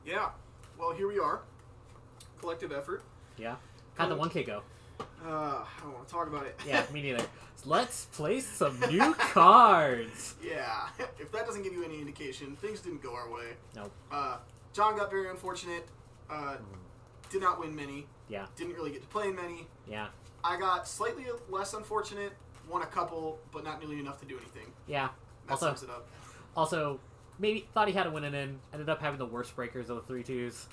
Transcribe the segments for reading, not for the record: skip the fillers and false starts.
Yeah. Well, here we are. Collective effort. Yeah. How'd the 1K go? I don't want to talk about it. Yeah, me neither. Let's play some new cards. Yeah. If that doesn't give you any indication, things didn't go our way. Nope. John got very unfortunate. Did not win many. Yeah. Didn't really get to play in many. Yeah. I got slightly less unfortunate. Won a couple, but not nearly enough to do anything. Yeah. That sums it up. Also, maybe thought he had a win in. Ended up having the worst breakers of the 3-2s.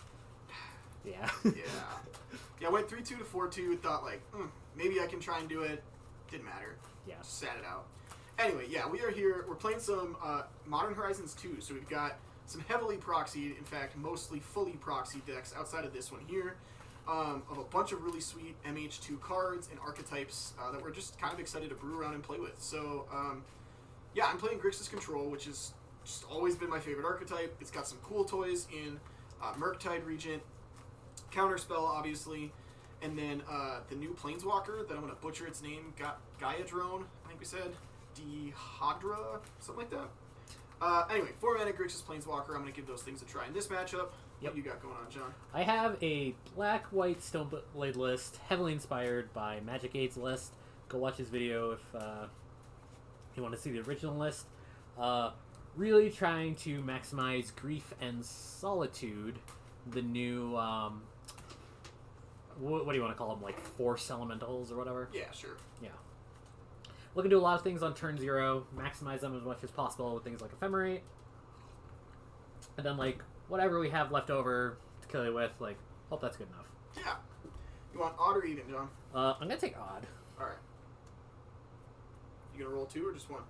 Yeah. Yeah, I went 3-2 to 4-2. Thought, like, maybe I can try and do it. Didn't matter. Yeah. Just sat it out. Anyway, yeah, we are here. We're playing some Modern Horizons 2. So we've got some heavily proxied, in fact, mostly fully proxied decks outside of this one here. Of a bunch of really sweet MH2 cards and archetypes that we're just kind of excited to brew around and play with. So, yeah, I'm playing Grixis Control, which has just always been my favorite archetype. It's got some cool toys in Murktide Regent, Counterspell, obviously, and then the new Planeswalker that I'm going to butcher its name, Gaia Drone, I think we said, Dihadra, something like that. Anyway, 4-mana Grixis Planeswalker, I'm going to give those things a try in this matchup. Yep. What you got going on, John? I have a black-white Stoneblade list, heavily inspired by Magic 8's list. Go watch his video if you want to see the original list. Really trying to maximize Grief and Solitude, the new, what do you want to call them, like Force Elementals or whatever? Yeah, sure. Yeah. Looking to do a lot of things on turn 0, maximize them as much as possible with things like Ephemerate. And then, like, whatever we have left over to kill it with, like, hope that's good enough. Yeah. You want odd or even, John? I'm going to take odd. Alright. You going to roll 2 or just 1?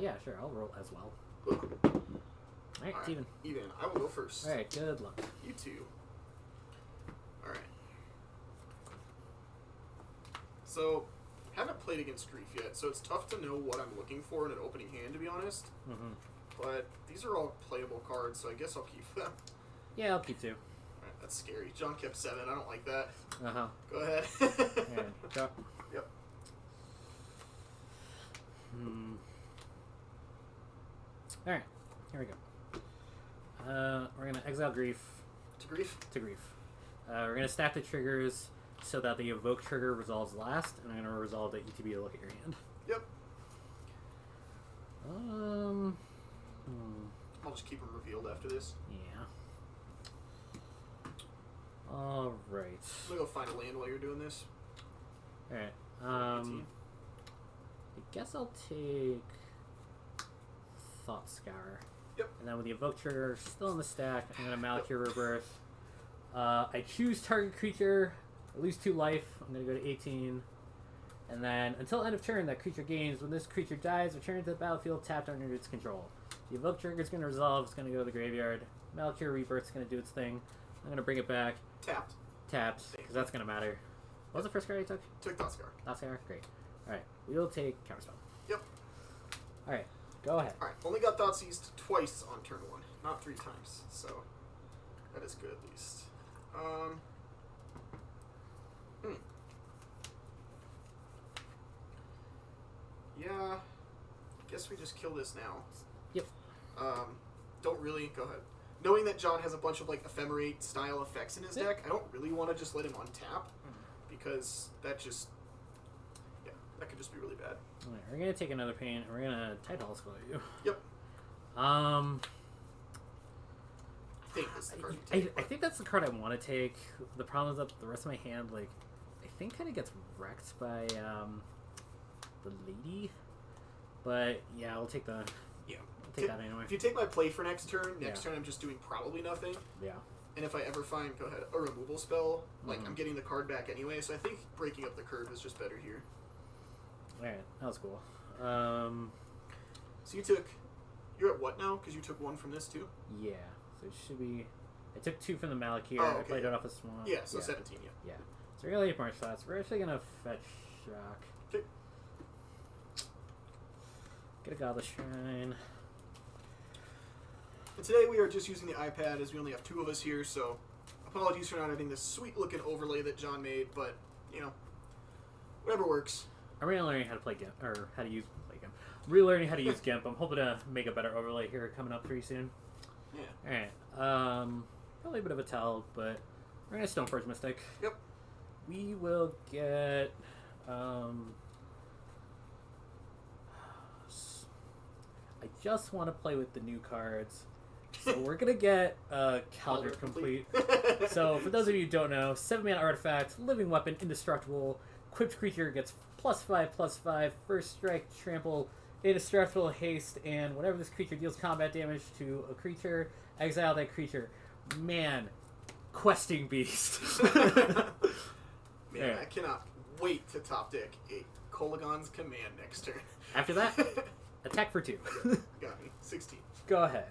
Yeah, sure. I'll roll as well. Alright, it's even. Even. I will go first. Alright, good luck. You too. Alright. So, haven't played against Grief yet, so it's tough to know what I'm looking for in an opening hand, to be honest. Mm-hmm. But these are all playable cards, so I guess I'll keep them. Yeah, I'll keep 2. Alright, that's scary. John kept 7. I don't like that. Uh-huh. Go ahead. Alright, go. Yep. Alright, here we go. We're going to exile Grief. To Grief? To Grief. We're going to stack the triggers so that the evoke trigger resolves last, and I'm going to resolve the ETB to look at your hand. Yep. Hmm. I'll just keep them revealed after this. Yeah. Alright. I'm gonna go find a land while you're doing this. Alright. I guess I'll take Thought Scour. Yep. And then with the evoke trigger still in the stack, I'm going to Malakir Rebirth. I choose target creature. I lose 2 life. I'm going to go to 18. And then, until end of turn, that creature gains. When this creature dies, return it to the battlefield tapped under its control. The evoke trigger is going to resolve. It's going to go to the graveyard. Malakir Rebirth is going to do its thing. I'm going to bring it back. Tapped. Tapped, because that's going to matter. What was the first card you took? Took Thought Scar. Thought Scar? Great. Alright, we'll take Counterspell. Yep. Alright, go ahead. Alright, only got Thought Seized twice on turn 1, not 3 times, so that is good at least. Yeah, guess we just kill this now. Yep. Don't really, go ahead. Knowing that John has a bunch of like Ephemerate style effects in his deck, I don't really want to just let him untap, because that just, yeah, that could just be really bad. Alright, we're going to take another pain, and we're going to Tidal Skull you. Yep. I think that's the card you take. I think that's the card I want to take. The problem is that the rest of my hand, like, I think kind of gets wrecked by the lady. But yeah, I'll take the. Yeah, I'll take that anyway. If you take my play for next turn, turn I'm just doing probably nothing. Yeah. And if I ever find, go ahead, a removal spell, like I'm getting the card back anyway. So I think breaking up the curve is just better here. All right, that was cool. So you're at what now? Because you took 1 from this too. Yeah. So it should be. I took 2 from the Malakir. Oh, okay. I played it off a Swamp. Yeah, so 17. Yeah. Yeah. So we're gonna leave March Flats. We're actually gonna fetch Shock. Okay. Get a Godless Shrine. And today we are just using the iPad as we only have 2 of us here, so apologies for not having this sweet looking overlay that John made, but you know, whatever works. I'm relearning how to play GIMP, or how to use GIMP. Relearning how to use GIMP. I'm hoping to make a better overlay here coming up pretty soon. Yeah. Alright. a bit of a tell, but we're going to Stoneforge Mystic. Yep. We will get... I just want to play with the new cards. So we're going to get Caldra Complete. So for those of you who don't know, 7-mana artifact, living weapon, indestructible. Equipped creature gets +5/+5, first strike, trample, indestructible, haste, and whenever this creature deals combat damage to a creature, exile that creature. Man, questing beast. Man, I cannot wait to top deck a Kolagon's Command next turn. After that, attack for 2. Got me. 16. Go ahead.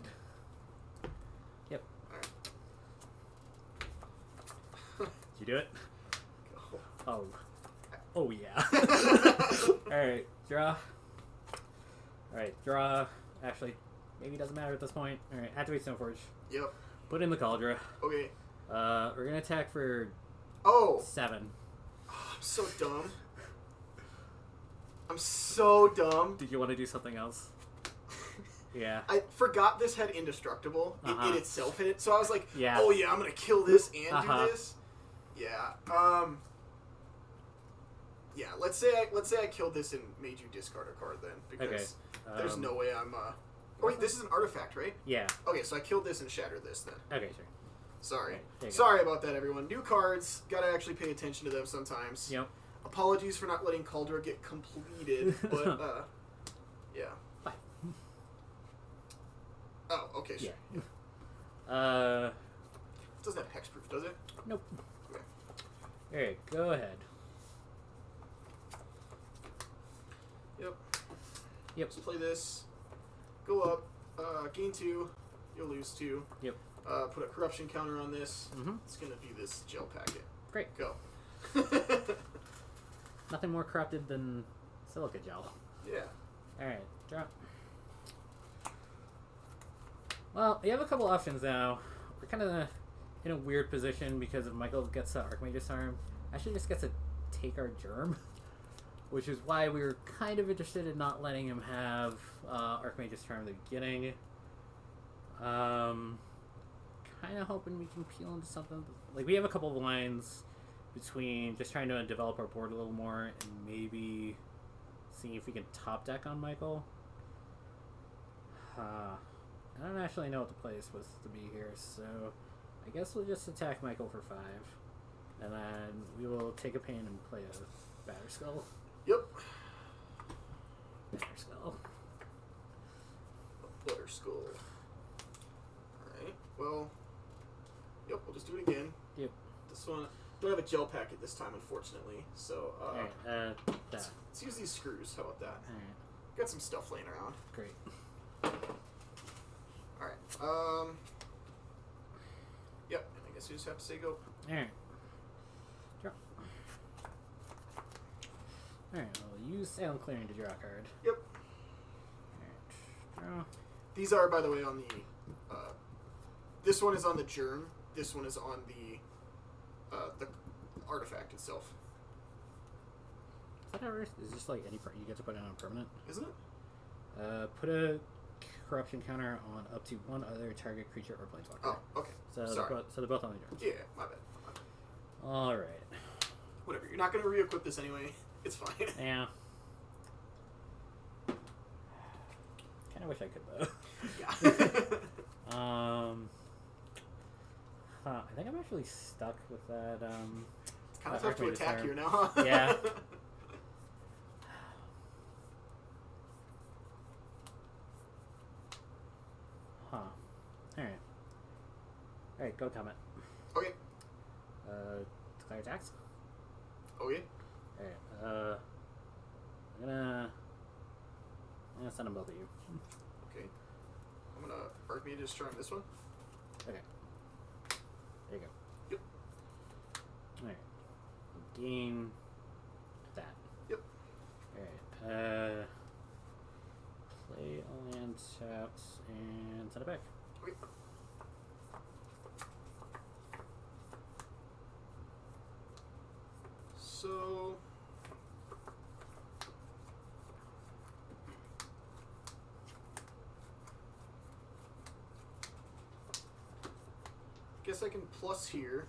Yep. Alright. Did you do it? Go. Oh. Oh, yeah. Alright, draw. Alright, draw. Actually, maybe it doesn't matter at this point. Alright, activate Stoneforge. Yep. Put in the Caldra. Okay. We're gonna attack for 7. Oh, I'm so dumb. I'm so dumb. Did you want to do something else? Yeah. I forgot this had indestructible in itself in it, so I was like, yeah. oh yeah, I'm gonna kill this and do this. Yeah. Yeah. Let's say I killed this and made you discard a card then, because there's no way I'm. Oh wait, this is an artifact, right? Yeah. Okay, so I killed this and shattered this then. Okay, sure. Sorry. Right, Sorry about that, everyone. New cards, gotta actually pay attention to them sometimes. Yep. Apologies for not letting Caldra get completed, but yeah. Fine. Oh, okay, sure. Yeah. It doesn't have hexproof, does it? Nope. Okay. Alright, go ahead. Yep. Yep. Let's play this. Go up. Gain 2. You'll lose 2. Yep. Put a corruption counter on this. Mm-hmm. It's gonna be this gel packet. Great. Go. Nothing more corrupted than silica gel. Yeah. Alright, drop. Well, we have a couple options now. We're kind of in a weird position because if Michael gets an Archmage's Arm, actually just gets to take our Germ, which is why we were kind of interested in not letting him have Archmage's Arm at the beginning. Kind of hoping we can peel into something. Like, we have a couple of lines between just trying to develop our board a little more and maybe seeing if we can top deck on Michael. I don't actually know what the play is supposed to be here, so I guess we'll just attack Michael for 5. And then we will take a pain and play a Batterskull. Yep. Batterskull. Butterskull. Alright, well, yep, we'll just do it again. Yep. This one, don't have a gel packet this time, unfortunately, so, Alright, that. let's use these screws, how about that? Alright, Got some stuff laying around. great. Alright, yep, I guess we just have to say go. Alright. Draw. Alright, we'll use Salem Clearing to draw a card. Yep. Alright, draw. These are, by the way, on the, this one is on the germ, this one is on the artifact itself. Is that ever? Is just like any part you get to put it on permanent? Isn't it? Put a corruption counter on up to one other target creature or planeswalker. Oh, okay. So Sorry. they're both on the germs. Yeah, my bad. All right. Whatever. You're not going to re-equip this anyway. It's fine. Yeah. Kind of wish I could though. Yeah. I think I'm actually stuck with that. It's kind of tough to attack here now, huh? Yeah. Huh. Alright. Alright, go comment. Okay. Declare attacks? Okay. Alright, I'm gonna send them both at you. Okay. I'm gonna Archmage's Charm this one. Okay. There you go. Yep. Alright. Gain that. Yep. Alright, play a land tapped and send it back. Okay. So guess I can plus here.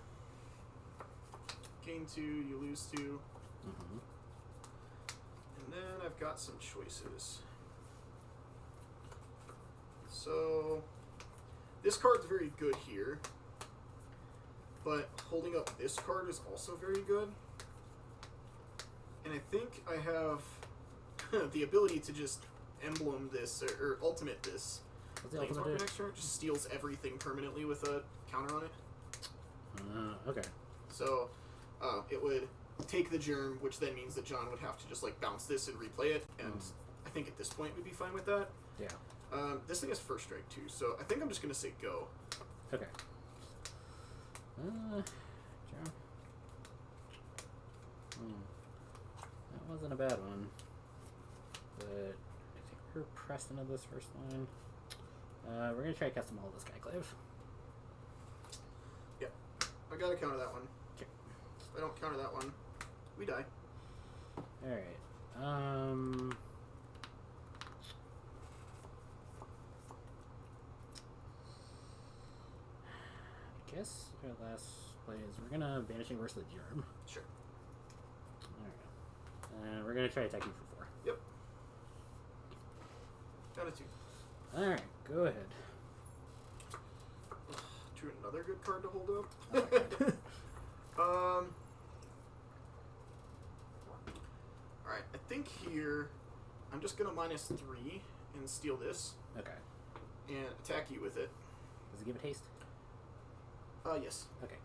Gain 2, you lose 2. Mm-hmm. And then I've got some choices. So, this card's very good here. But holding up this card is also very good. And I think I have the ability to just emblem this, or ultimate this. What's the ultimate do? Next turn, it just steals everything permanently with a counter on it. Okay. So, it would take the germ, which then means that John would have to just, like, bounce this and replay it, and I think at this point we'd be fine with that. Yeah. This thing has first strike, too, so I think I'm just going to say go. Okay. That wasn't a bad one. But I think we're pressed into this first line. We're going to try to cast them all this guy, Clave. Yeah. I got to counter that one. Okay. If I don't counter that one, we die. Alright. I guess our last play is we're gonna Vanishing Verse the Germ. Sure. Alright. And we're gonna try to attack you for 4. Yep. Got a 2. Alright, go ahead. Drew another good card to hold up. Oh Alright, I think here I'm just gonna -3 and steal this. Okay. And attack you with it. Does it give it haste? Yes. Okay.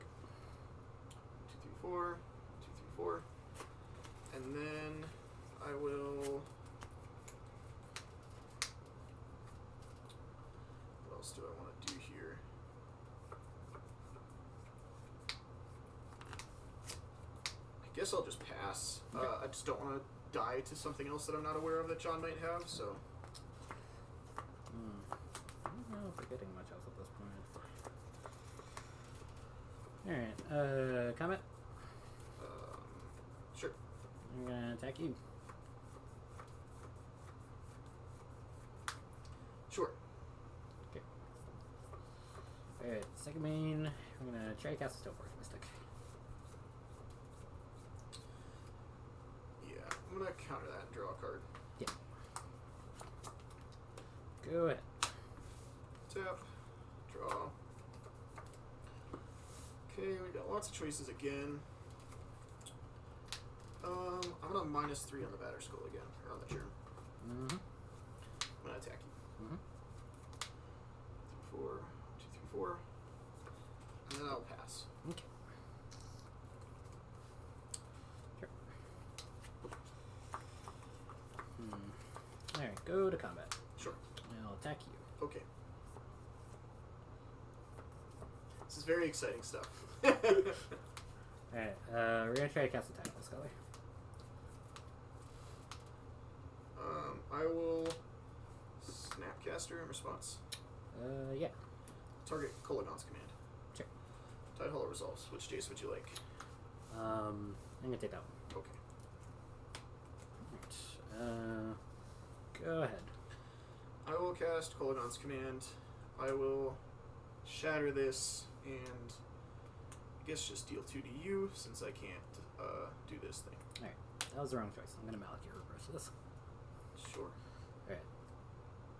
2, 3, 4. 2, 3, 4. And then I will. What else do I want to do here? I guess I'll just pass. Okay. I just don't want to die to something else that I'm not aware of that John might have, so. I don't know if we're getting much else at this point. Alright, comment? Sure. I'm gonna attack you. Sure. Okay. Alright, second main, we're gonna try to cast a Steelforge Mystic. Yeah, I'm gonna counter that and draw a card. Yeah. Go ahead. Tap. Draw. Okay, we got lots of choices again. I'm gonna -3 on the batter skull again, or on the germ. Mm-hmm. I'm gonna attack you. Mm-hmm. 3, 4, 2, 3, 4. And then I'll pass. Okay. Sure. Alright, go to combat. Sure. And I'll attack you. Okay. This is very exciting stuff. Alright, we're gonna try to cast a Title Scully. I will Snapcaster in response. Yeah. Target Kolagon's command. Sure. Tide Hollow resolves. Which Jace would you like? I'm gonna take that one. Okay. Alright. Go ahead. I will cast Kolagon's command. I will shatter this and I guess just deal 2 to you since I can't do this thing. Alright. That was the wrong choice. I'm gonna Malakir reverse this. Sure. Alright.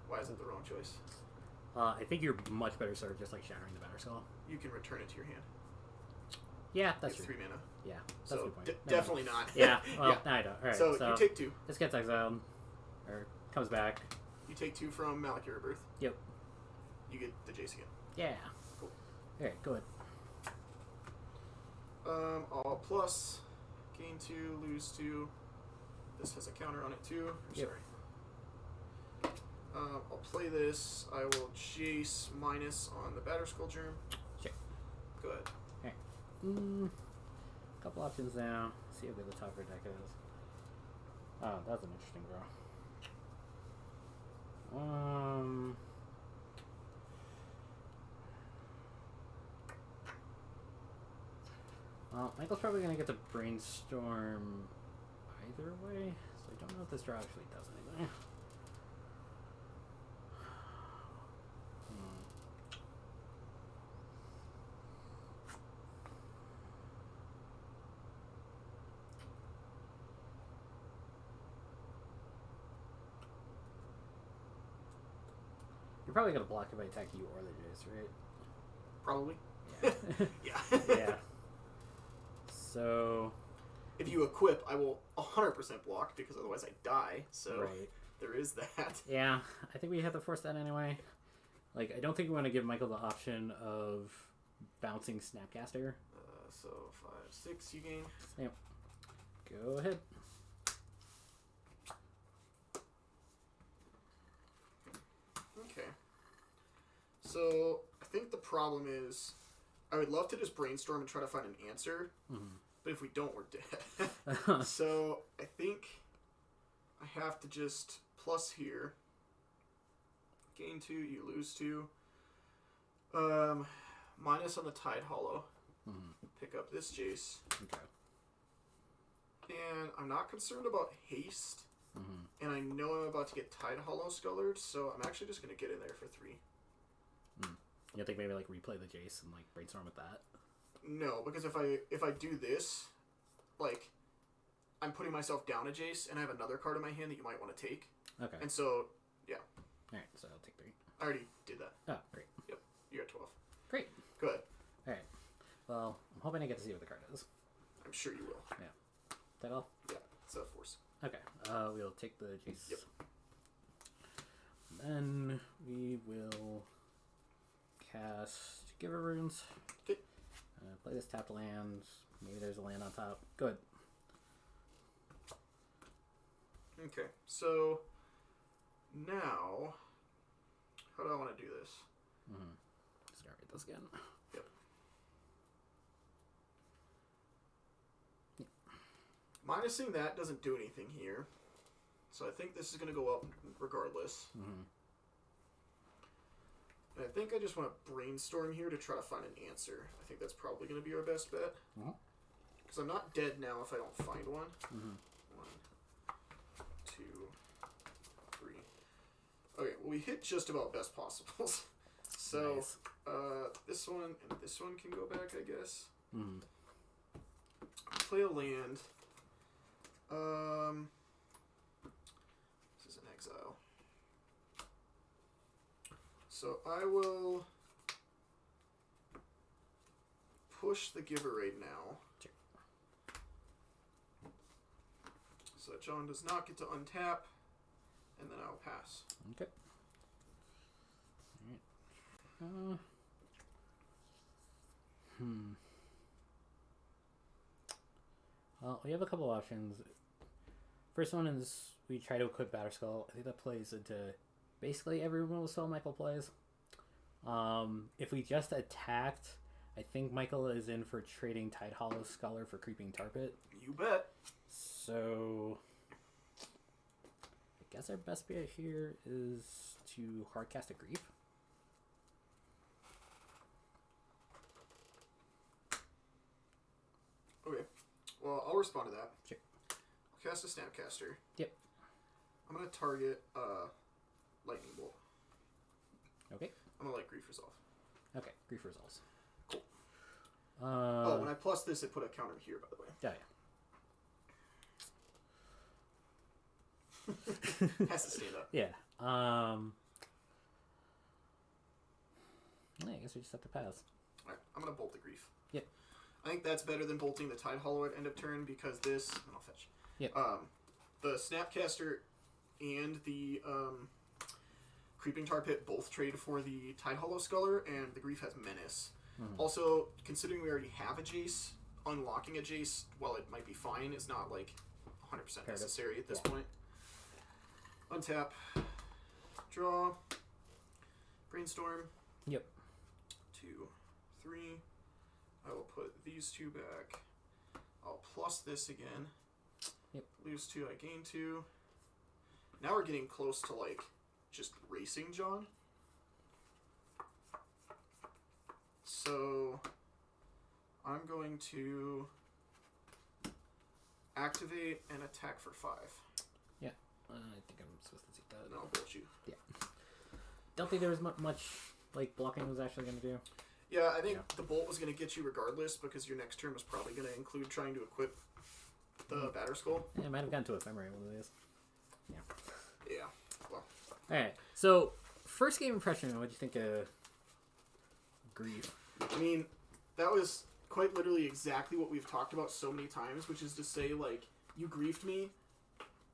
Why is it the wrong choice? I think you're much better served just like shattering the Batter Skull. You can return it to your hand. Yeah, that's It's true. 3 mana. Yeah, that's So a good point. definitely not. Yeah, well, Yeah. I don't. Alright, So so you take 2. this gets exiled. Or comes back. You take 2 from Malakir Rebirth. Yep. You get the Jace again. Yeah. Cool. Alright, go ahead. All plus. Gain 2, lose 2. This has a counter on it too. Yep. Sorry. I'll play this. I will Jace minus on the Batter Skull Germ. Sure. Go ahead. Alright. Couple options now. See how good the top of our deck is. Oh, that's an interesting draw. Well, Michael's probably gonna get to brainstorm either way, so I don't know if this draw actually does anything. probably gonna block if I attack you or the Jace, right? Probably. Yeah. Yeah. Yeah. So. If you equip, I will 100% block because otherwise I die. So Right. there is that. Yeah, I think we have to force that anyway. Like, I don't think we want to give Michael the option of bouncing Snapcaster. So 5, 6 you gain. Yep. Go ahead. Okay. So I think the problem is I would love to just brainstorm and try to find an answer. Mm-hmm. But if we don't, we're dead. So I think I have to just plus here. Gain 2, you lose 2. Minus on the Tide Hollow. Mm-hmm. Pick up this Jace. Okay. And I'm not concerned about haste. Mm-hmm. And I know I'm about to get Tide Hollow Scullered, so I'm actually just going to get in there for 3. You think maybe like replay the Jace and like brainstorm with that? No, because if I do this, like, I'm putting myself down a Jace, and I have another card in my hand that you might want to take. Okay. And so, yeah. Alright, so I'll take 3. I already did that. Oh, great. Yep. You're at 12. Great. Good. Alright. Well, I'm hoping I get to see what the card is. I'm sure you will. Yeah. That all? Yeah. It's a force. Okay. We'll take the Jace. Yep. Then we will cast Giver Runes. Okay. Play this tapped land. Maybe there's a land on top. Good. Okay. So, now, how do I want to do this? Mm-hmm. Start with this again. Yep. Minusing that doesn't do anything here. So I think this is going to go up regardless. Mm-hmm. And I think I just want to brainstorm here to try to find an answer. I think that's probably going to be our best bet. Because I'm not dead now if I don't find one. Mm-hmm. 1, 2, 3. Okay, well we hit just about best possibles. So, Nice. this one and this one can go back, I guess. Mm-hmm. Play a land. This is an exile. So I will push the Giver right now. Sure. So that John does not get to untap, and then I'll pass. Okay. Alright. Well, we have a couple options. First one is we try to equip Batterskull. I think that plays into basically every removal spell Michael plays. If we just attacked, I think Michael is in for trading Tide Hollow Scholar for Creeping Tarpit. You bet. So I guess our best bet here is to hardcast a Grief. Okay. Well, I'll respond to that. Sure. I'll cast a Snapcaster. Yep. I'm going to target Lightning Bolt. Okay. I'm going to let Grief resolve. Okay. Grief resolves. Cool. Oh, when I plus this, it put a counter here, by the way. Yeah. Has to stand up. Yeah. Yeah, I guess we just have to pass. Alright, I'm going to bolt the Grief. Yep. I think that's better than bolting the Tide Hollow at end of turn because this... And I'll fetch. Yep. The Snapcaster and the Creeping Tar Pit both trade for the Tide Hollow Sculler, and the Grief has Menace. Mm-hmm. Also, considering we already have a Jace, unlocking a Jace, while it might be fine, is not, like, 100% necessary at this point. Untap. Draw. Brainstorm. Yep. 2, 3. I will put these 2 back. I'll plus this again. Yep. Lose 2, I gain 2. Now we're getting close to, like, just racing John. So, I'm going to activate and attack for 5. Yeah. I think I'm supposed to take that. And I'll bolt you. Yeah. Don't think there was much, like, blocking was actually going to do. Yeah, I think the bolt was going to get you regardless because your next turn was probably going to include trying to equip the Batterskull. Yeah, I might have gone to Ephemerate one of these. Yeah. Yeah. Well. Alright, so first game impression, what do you think of Grief? I mean, that was quite literally exactly what we've talked about so many times, which is to say, like, you griefed me,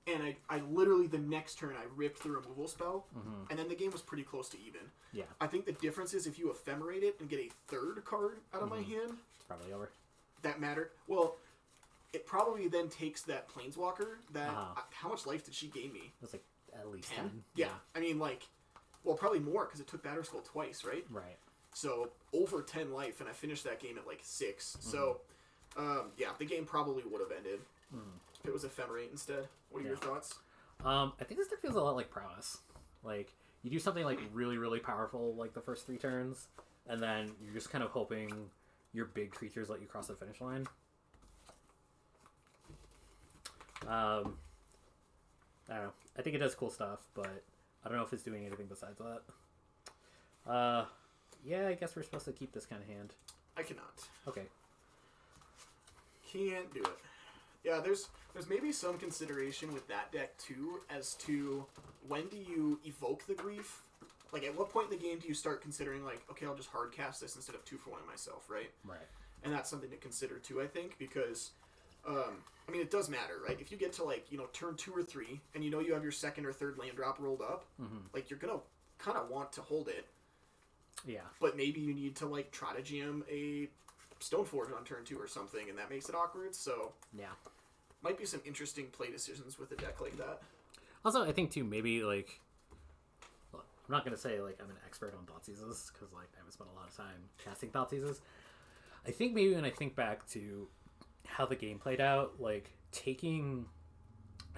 and I literally, the next turn, I ripped the removal spell, and then the game was pretty close to even. Yeah. I think the difference is if you ephemerate it and get a third card out of my hand... It's probably over. That mattered. Well, it probably then takes that Planeswalker that... how much life did she gain me? It was like at least 10? 10. Yeah. I mean, like... Well, probably more, because it took Batter Skull twice, right? Right. So, over 10 life, and I finished that game at, like, 6. So, yeah, the game probably would have ended if it was Ephemerate instead. What are your thoughts? I think this deck feels a lot like Prowess. Like, you do something, like, really, really powerful, like, the first 3 turns, and then you're just kind of hoping your big creatures let you cross the finish line. I don't know. I think it does cool stuff, but I don't know if it's doing anything besides that. Yeah, I guess we're supposed to keep this kind of hand. I cannot. Okay. Can't do it. Yeah, there's maybe some consideration with that deck, too, as to when do you evoke the Grief? Like, at what point in the game do you start considering, like, okay, I'll just hard cast this instead of 2-for-1 myself, right? Right. And that's something to consider, too, I think, because, I mean, it does matter, right? If you get to, like, you know, turn 2 or 3, and you know you have your second or third land drop rolled up, like, you're going to kind of want to hold it. Yeah. But maybe you need to, like, try to jam a Stoneforge on turn 2 or something, and that makes it awkward, so... Yeah. Might be some interesting play decisions with a deck like that. Also, I think, too, maybe, like... Look, I'm not going to say, like, I'm an expert on Thoughtseize, because, like, I haven't spent a lot of time casting Thoughtseize. I think maybe when I think back to how the game played out, like, taking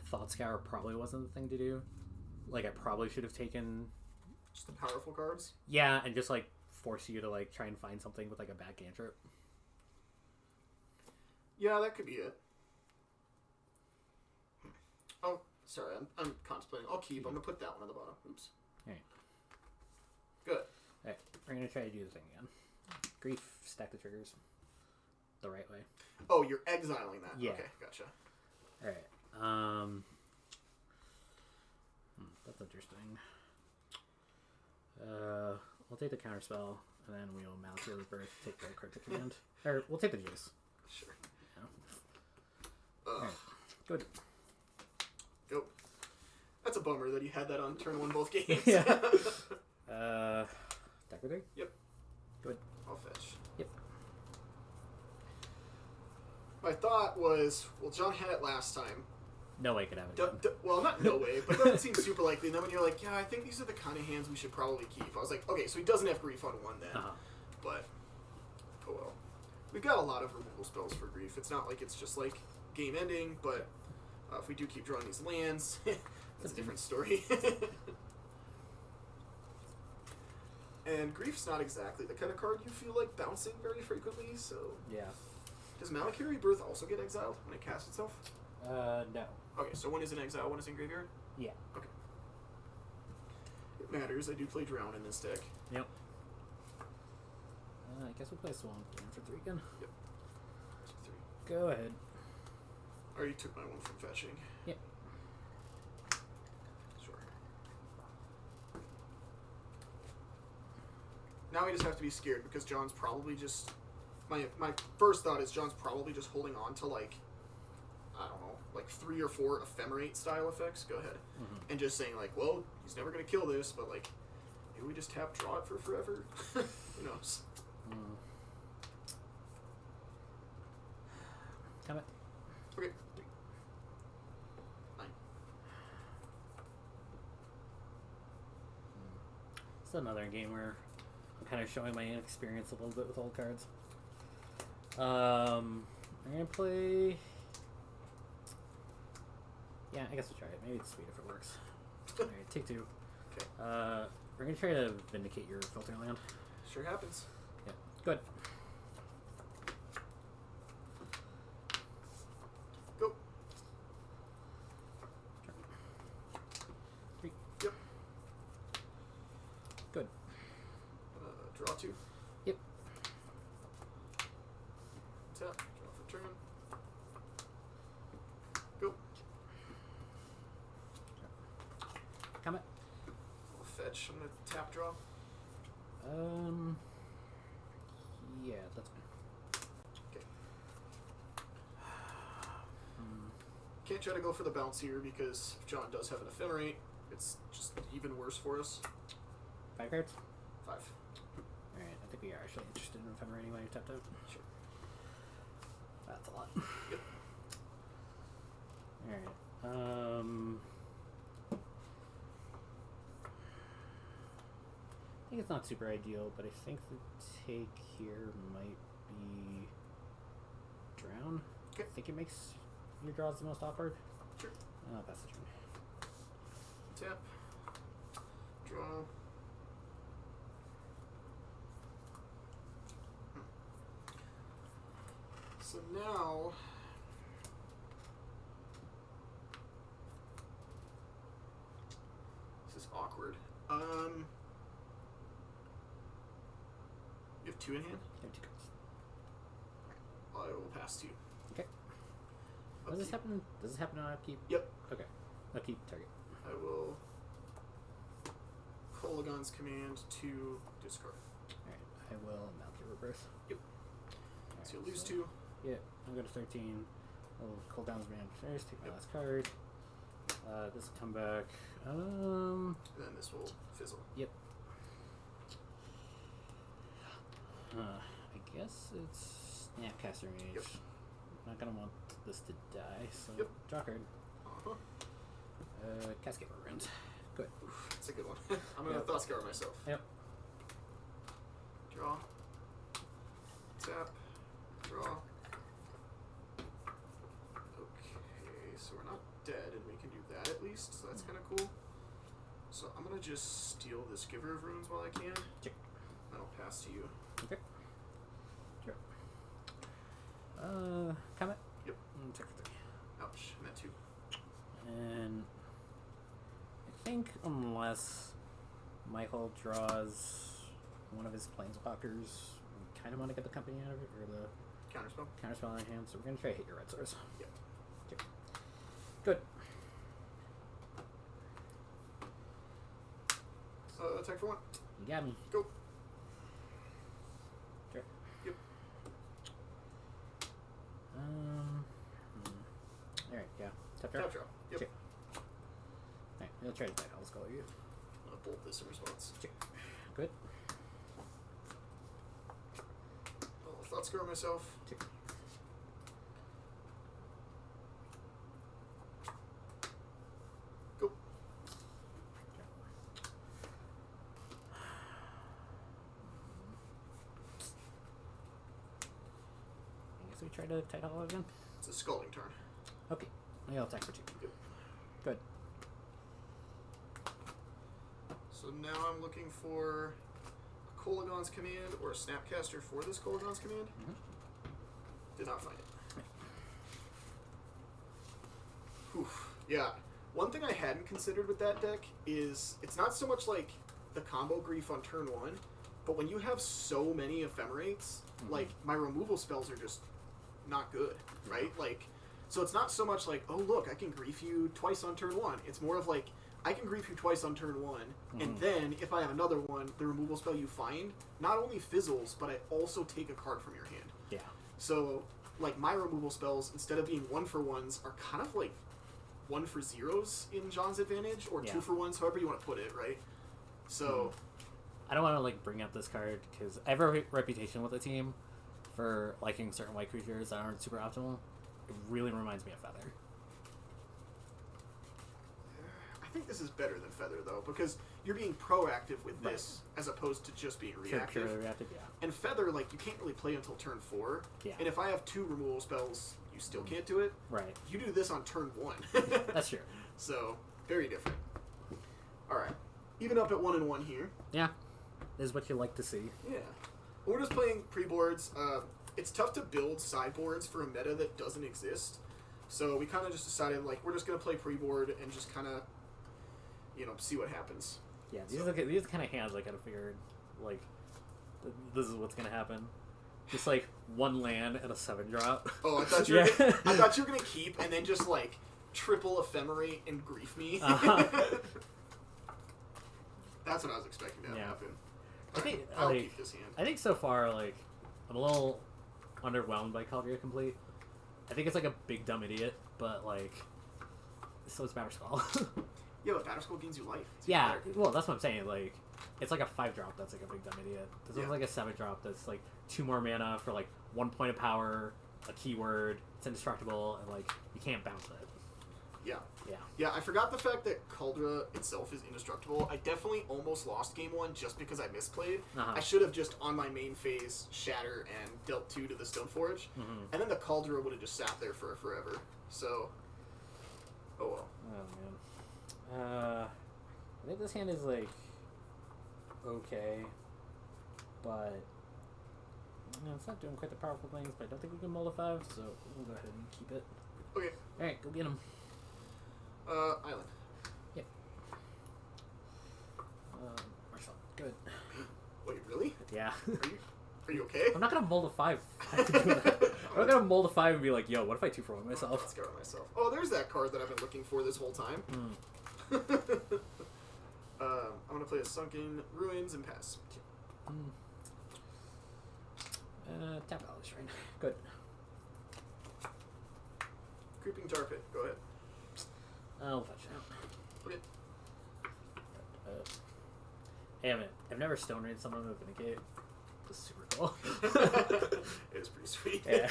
Thought Scour probably wasn't the thing to do. Like, I probably should have taken... Just the powerful cards? Yeah, and just, like, force you to, like, try and find something with, like, a bad cantrip. Yeah, that could be it. Oh, sorry, I'm contemplating. I'll keep. I'm going to put that one at the bottom. Oops. Alright. Good. Alright, we're going to try to do the thing again. Grief, stack the triggers. The right way. Oh, you're exiling that. Yeah. Okay, gotcha. Alright, that's interesting. We'll take the counterspell, and then we'll Malachir Rebirth, take the card to command. Or, we'll take the Jace. Sure. Yeah. Alright, good. Go. That's a bummer that you had that on turn 1 both games. Yeah. Decorator? Yep. Good. I'll fetch. Yep. My thought was, well, John had it last time. No way could have it again. Well, not no way, but it doesn't seem super likely. And then when you're like, yeah, I think these are the kind of hands we should probably keep. I was like, okay, so he doesn't have Grief on 1 then. But, oh well. We've got a lot of removal spells for Grief. It's not like it's just like game ending, but if we do keep drawing these lands, that's a different story. And Grief's not exactly the kind of card you feel like bouncing very frequently, so... Yeah. Does Malachir Rebirth also get exiled when it casts itself? No. Okay, so one is in exile, one is in graveyard? Yeah. Okay. It matters, I do play Drown in this deck. Yep. I guess we'll play Swamp Game for 3 again. Yep. 3. Go ahead. I already took my one from fetching. Yep. Sure. Now we just have to be scared because John's probably just... My first thought is John's probably just holding on to, like, I don't know, like 3 or 4 ephemerate style effects. Go ahead. And just saying, like, well, he's never going to kill this, but, like, maybe we just tap draw it for forever? Who knows? Come it. Okay. 9. It's another game where I'm kind of showing my inexperience a little bit with old cards. I'm gonna play... Yeah, I guess we'll try it. Maybe it's sweet if it works. Alright, take 2. Okay. We're gonna try to vindicate your filter land. Sure happens. Yeah, good. Go. 3. Yep. Good. Draw 2. Yep. Tap. Draw for turn. Go. Come it. I'll fetch. I'm going to tap draw? Yeah, that's fine. Okay. Can't try to go for the bounce here because if John does have an ephemerate, it's just even worse for us. 5 cards? 5. Alright, I think we are actually interested in Ephemer anyway, tapped out. Sure. That's a lot. Yep. Alright, I think it's not super ideal, but I think the take here might be drown. Okay. I think it makes your draws the most awkward. Sure. Pass the turn. Tap. Draw. So now this is awkward. You have 2 in hand? I have 2 cards. I will pass to you. Okay. Does this happen? Does this happen on upkeep? Yep. Okay. Upkeep target. I will Kolagon's command to discard. Alright, I will mount your rebirth. Yep. Alright, So you lose 2. Yeah, I'm going to 13. I'll cool down his man first, take my Yep. last card. This will come back. And then this will fizzle. Yep. I guess it's Snapcaster Mage. Yep. I'm not gonna want this to die, so Yep. draw card. Uh-huh. Cascade ruins. Good. Oof, that's a good one. I'm gonna Yep. thought scour myself. Yep. Draw. Tap. Draw. Okay, so we're not dead, and we can do that at least, so that's kind of cool. So I'm gonna just steal this Giver of Runes while I can. Check. Then I'll pass to you. Okay. Sure. Comment? Yep. Check for 3. Ouch, I'm at 2. And I think unless Michael draws one of his planeswalkers, we kind of want to get the company out of it, or the Counterspell? counterspell in hand, so we're going to try to hit your red source. Yep. Okay. Good. Attack for 1. You got me. Go. Sure. Yep. Alright, yeah. Tap draw. Tap draw. Yep. Check. Alright, we'll try to die Hell's Color you. I'm gonna bolt this in response. Check. Good. I'll thought scour myself. Check. Go. I guess we try to tight hollow again. It's a scalding turn. Okay. I'll attack for 2. Good. Good. So now I'm looking for a Kolagon's command or a Snapcaster for this Kolagon's command. Did not find it. Oof. Yeah. One thing I hadn't considered with that deck is it's not so much like the combo grief on turn 1, but when you have so many ephemerates, like my removal spells are just not good, right? Like, so it's not so much like, oh look, I can grief you twice on turn 1. It's more of like, I can grief you twice on turn 1, and then if I have another one, the removal spell you find not only fizzles, but I also take a card from your hand. Yeah. So, like, my removal spells, instead of being 1-for-1s, are kind of like 1-for-0s in John's advantage, or 2-for-1s, however you want to put it, right? So, I don't want to like bring up this card because I have a reputation with the team for liking certain white creatures that aren't super optimal. It really reminds me of Feather. I think this is better than Feather, though, because you're being proactive with this as opposed to just being reactive. Purely reactive, yeah. And Feather, like, you can't really play until turn 4. Yeah. And if I have 2 removal spells, you still can't do it. Right. You do this on turn 1. That's true. So, very different. Alright. Even up at 1-1 here. Yeah. This is what you like to see. Yeah. We're just playing pre-boards. It's tough to build sideboards for a meta that doesn't exist. So we kind of just decided, like, we're just going to play pre-board and just kind of, you know, see what happens. Yeah, these are the kind of hands I kind of figured, like, this is what's going to happen. Just, like, 1 land and a 7-drop. Oh, I thought you were I thought you were going to keep and then just, like, triple ephemerate and grief me. That's what I was expecting to happen. I think I'll keep this hand. I think so far, like, I'm a little underwhelmed by Caldria Complete. I think it's like a big dumb idiot, but like, so it's Batterskull. Yeah, but Batterskull gains you life. Yeah, well, that's what I'm saying. Like, it's like a 5-drop that's like a big dumb idiot. This one's like a 7-drop that's like 2 more mana for like 1 point of power, a keyword, it's indestructible, and like you can't bounce it. Yeah. Yeah. Yeah, I forgot the fact that Caldra itself is indestructible. I definitely almost lost game 1 just because I misplayed. I should have just, on my main phase, Shatter and dealt 2 to the Stoneforge. And then the Caldra would have just sat there for forever. So, oh well. Oh, man. I think this hand is, like, okay. But, you know, it's not doing quite the powerful things, but I don't think we can mull a 5, so we'll go ahead and keep it. Okay. Alright, go get him. Island. Yep. Marshall. Good. Wait, really? Yeah. Are you okay? I'm not gonna mold a 5. I have to do that. I'm not gonna mold a 5 and be like, yo, what if I 2 for 1 myself? Let's go with myself. Oh, there's that card that I've been looking for this whole time. I'm gonna play a Sunken Ruins and pass. Tap out this right. Good. Creeping Tar Pit. Go ahead. I'll fetch it out. Okay. Hey, I've never stone raid someone with Vindicate. This is super cool. It is pretty sweet. Yeah.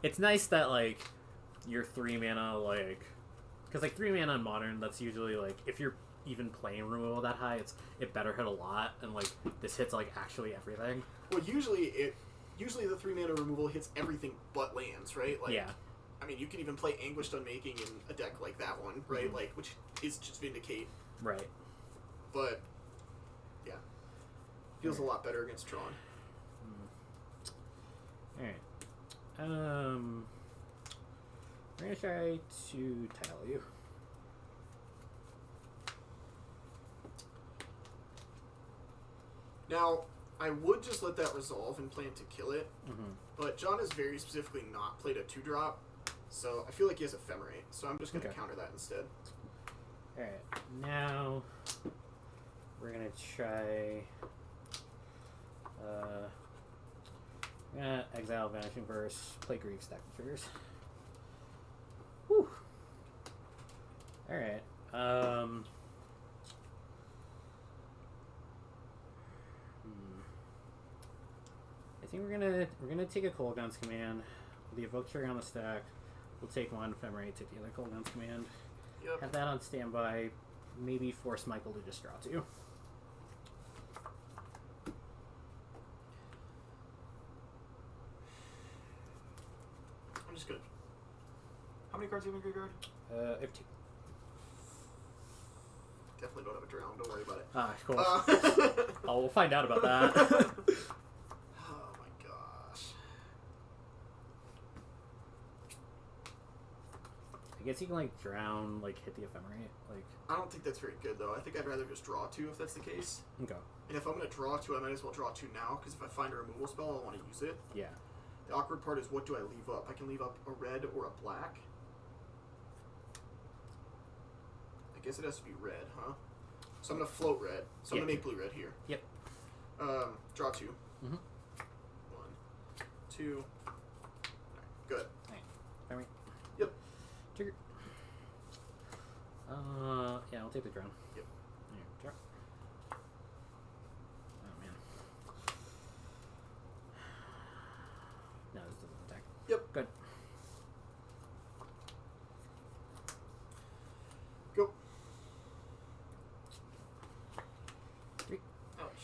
It's nice that, like, your 3 mana, like... Because, like, 3 mana in Modern, that's usually, like, if you're even playing removal that high, it better hit a lot, and, like, this hits, like, actually everything. Well, usually the 3 mana removal hits everything but lands, right? Like, yeah. I mean, you can even play Anguished Unmaking in a deck like that one, right? Like, which is just Vindicate. Right. But, yeah. Feels a lot better against Tron. Alright. We're gonna try to tile you. Now, I would just let that resolve and plan to kill it, but John has very specifically not played a 2-drop, so I feel like he has Ephemerate, so I'm just going to counter that instead. Alright, now we're going to try... I'm going to exile Vanishing Verse, play Greek, stack the triggers. Whew! Alright, I think we're gonna take a Kolaghan's Command. The evoke trigger on the stack. We'll take 1 Ephemerate, take the other Kolaghan's Command. Yep. Have that on standby. Maybe force Michael to just draw 2. I'm just good. How many cards do you have in your graveyard? I have 2. Definitely don't have a drown. Don't worry about it. Ah, cool. Oh, we'll find out about that. Oh my gosh. I guess you can, like, drown, like, hit the Ephemerate. Like, I don't think that's very good, though. I think I'd rather just draw 2 if that's the case. okay. And if I'm going to draw 2, I might as well draw 2 now, because if I find a removal spell, I want to use it. Yeah. The awkward part is, what do I leave up? I can leave up a red or a black. I guess it has to be red, huh? So I'm going to float red. So I'm going to make blue red here. Yep. Draw 2. 1, 2. Right, good. Alright. Yep. Trigger. Yeah, I'll take the drown. Yep. Alright, draw. Oh, man. No, this doesn't attack. Yep. Good. Go. 3. Ouch.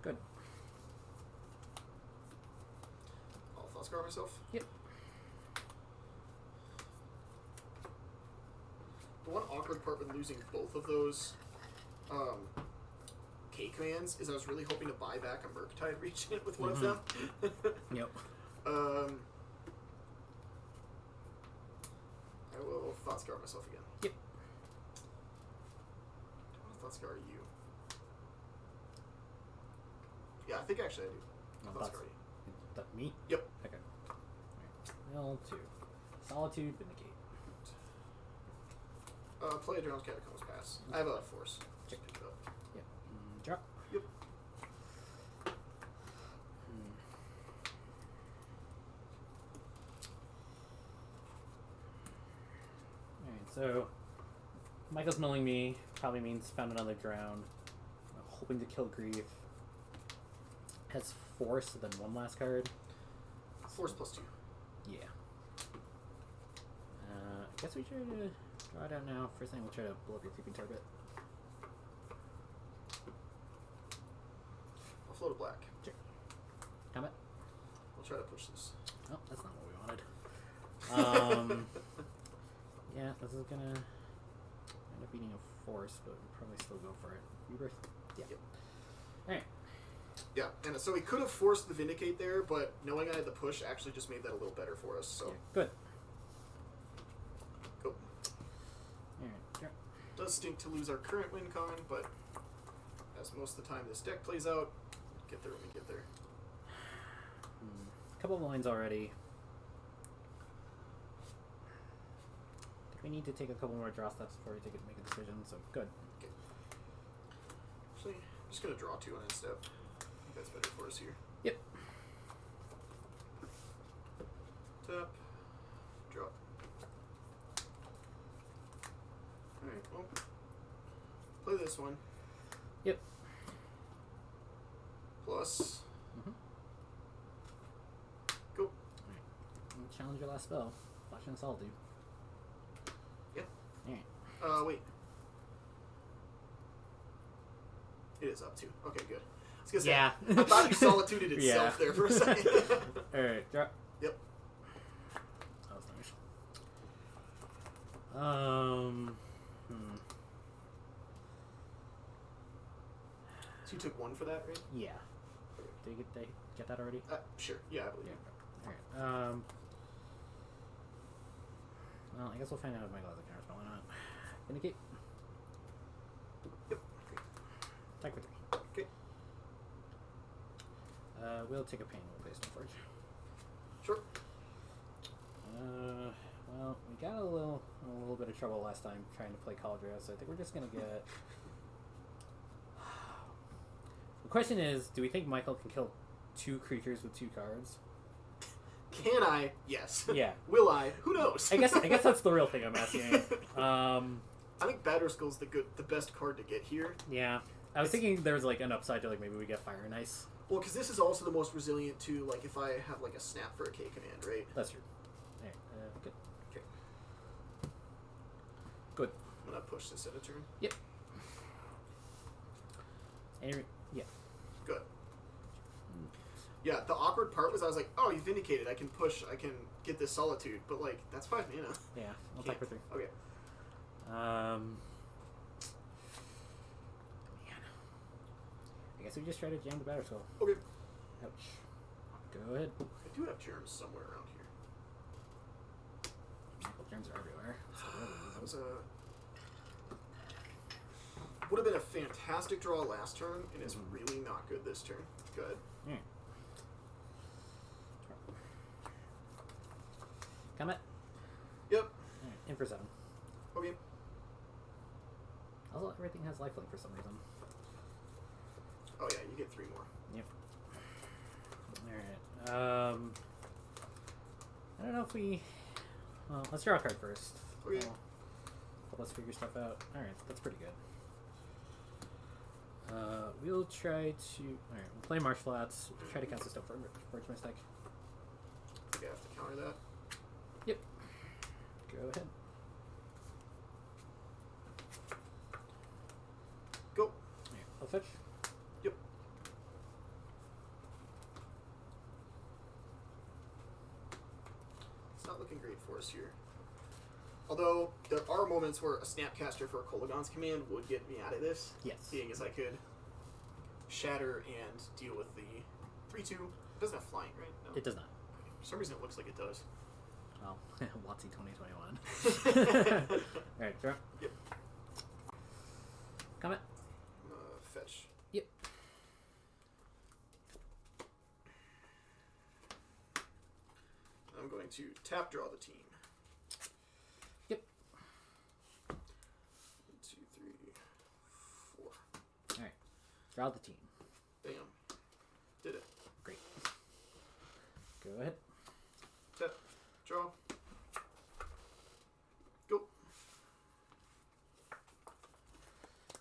Good. I'll thought scar myself. Yep. The one awkward part with losing both of those K commands is I was really hoping to buy back a Murktide Regent with one of them. Yep. I will thought scar myself again. Yep. I want to thought scar you. Yeah, I think actually I do. Oh, Thought scar you. That me? Yep. Okay. Alright. L2. Solitude, Vindicate. Play a Drowned Catacombs pass. I have a force. Check. Pick it up. Yep. Draw. Yep. Alright, so Michael's milling me probably means found another drown. I'm hoping to kill Grief. Has force, so then one last card. Force +2. Yeah. I guess we try to draw it out now. First thing, we'll try to blow up your creeping target. I'll float a black. Sure. Comment. We'll try to push this. Oh, that's not what we wanted. Yeah, this is gonna end up beating a force, but we'll probably still go for it. Rebirth? Yeah. Yep. Alright. Yeah, and so we could have forced the Vindicate there, but knowing I had the push actually just made that a little better for us, so. Yeah, good. Go. Alright, sure. Does stink to lose our current win con, but as most of the time this deck plays out, get there when we get there. Couple of lines already. I think we need to take a couple more draw steps before we make a decision, so good. Okay. Actually, I'm just going to draw 2 on end step. I think that's better for us here. Yep. Tap. Drop. Alright, well. Play this one. Yep. Plus. Mm-hmm. Go. Alright. Challenge your last spell. Flash and Assault, dude. Yeah. Alright. Wait. It is up 2. Okay, good. I was gonna say, Yeah. I thought you solituded itself there for a second. Alright, drop. Yep. That was nice. So you took 1 for that, right? Yeah. Did you get that already? Sure. Yeah, I believe you. Alright. Well, I guess we'll find out if Michael has a counter spell or not. Vindicate. Yep. Attack for 3. Okay. We'll take a pain. We'll play Stoneforge. Sure. Well, we got a little bit of trouble last time trying to play Cauldron, so I think we're just gonna get. The question is, do we think Michael can kill 2 creatures with 2 cards? Can I? Yes. Yeah. Will I? Who knows? I guess that's the real thing I'm asking. I think Batterskull's the best card to get here. Yeah. I was thinking there was like an upside to like maybe we get Fire and Ice. Well, because this is also the most resilient to like if I have like a snap for a K command, right? That's true. Alright, good. Okay. Good. I'm gonna push this at a turn. Yep. Yeah. Good. Yeah, the awkward part was I was like, oh, you Vindicated. I can push. I can get this Solitude. But, like, that's 5 mana. Yeah, I'll attack for 3. Okay. Man. I guess we just try to jam the Batterskull. Okay. Ouch. Go ahead. I do have germs somewhere around here. Well, germs are everywhere. That was would have been a fantastic draw last turn, and is really not good this turn. Good. Mm. Come it. Yep. Alright, in for 7. Okay. Also, everything has lifelink for some reason. Oh yeah, you get 3 more. Yep. Alright. I don't know if we... Well, let's draw a card first. Okay. Let's figure stuff out. Alright, that's pretty good. We'll try to... Alright, we'll play Marsh Flats. We'll try to cast a Stoneforge Mystic. I think I have to counter that. Yep. Go ahead. Go. Alright, I'll fetch. Yep. It's not looking great for us here. Although, there are moments where a Snapcaster for a Kolagon's command would get me out of this. Yes. Being as I could shatter and deal with the 3-2. It doesn't have flying, right? No. It does not. For some reason it looks like it does. Well, WotC 2021. Alright, draw. Yep. Comment. Fetch. Yep. I'm going to tap draw the team. Yep. 1, 2, 3, 4. Draw the team. Bam. Did it. Great. Go ahead. Tap. Draw. Go.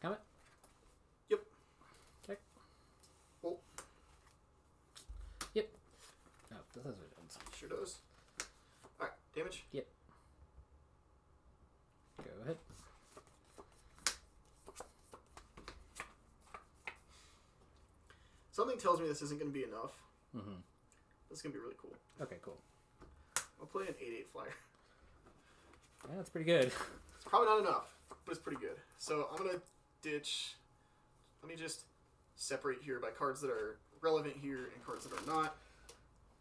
Comment. Yep. Check. Oh. Yep. Oh, this has returns. Sure does. Alright, damage. Yep. Go ahead. Something tells me this isn't going to be enough. Mm-hmm. This is going to be really cool. Okay, cool. I'll play an 8/8 flyer. Yeah, that's pretty good. It's probably not enough, but it's pretty good. So I'm going to ditch... Let me just separate here by cards that are relevant here and cards that are not.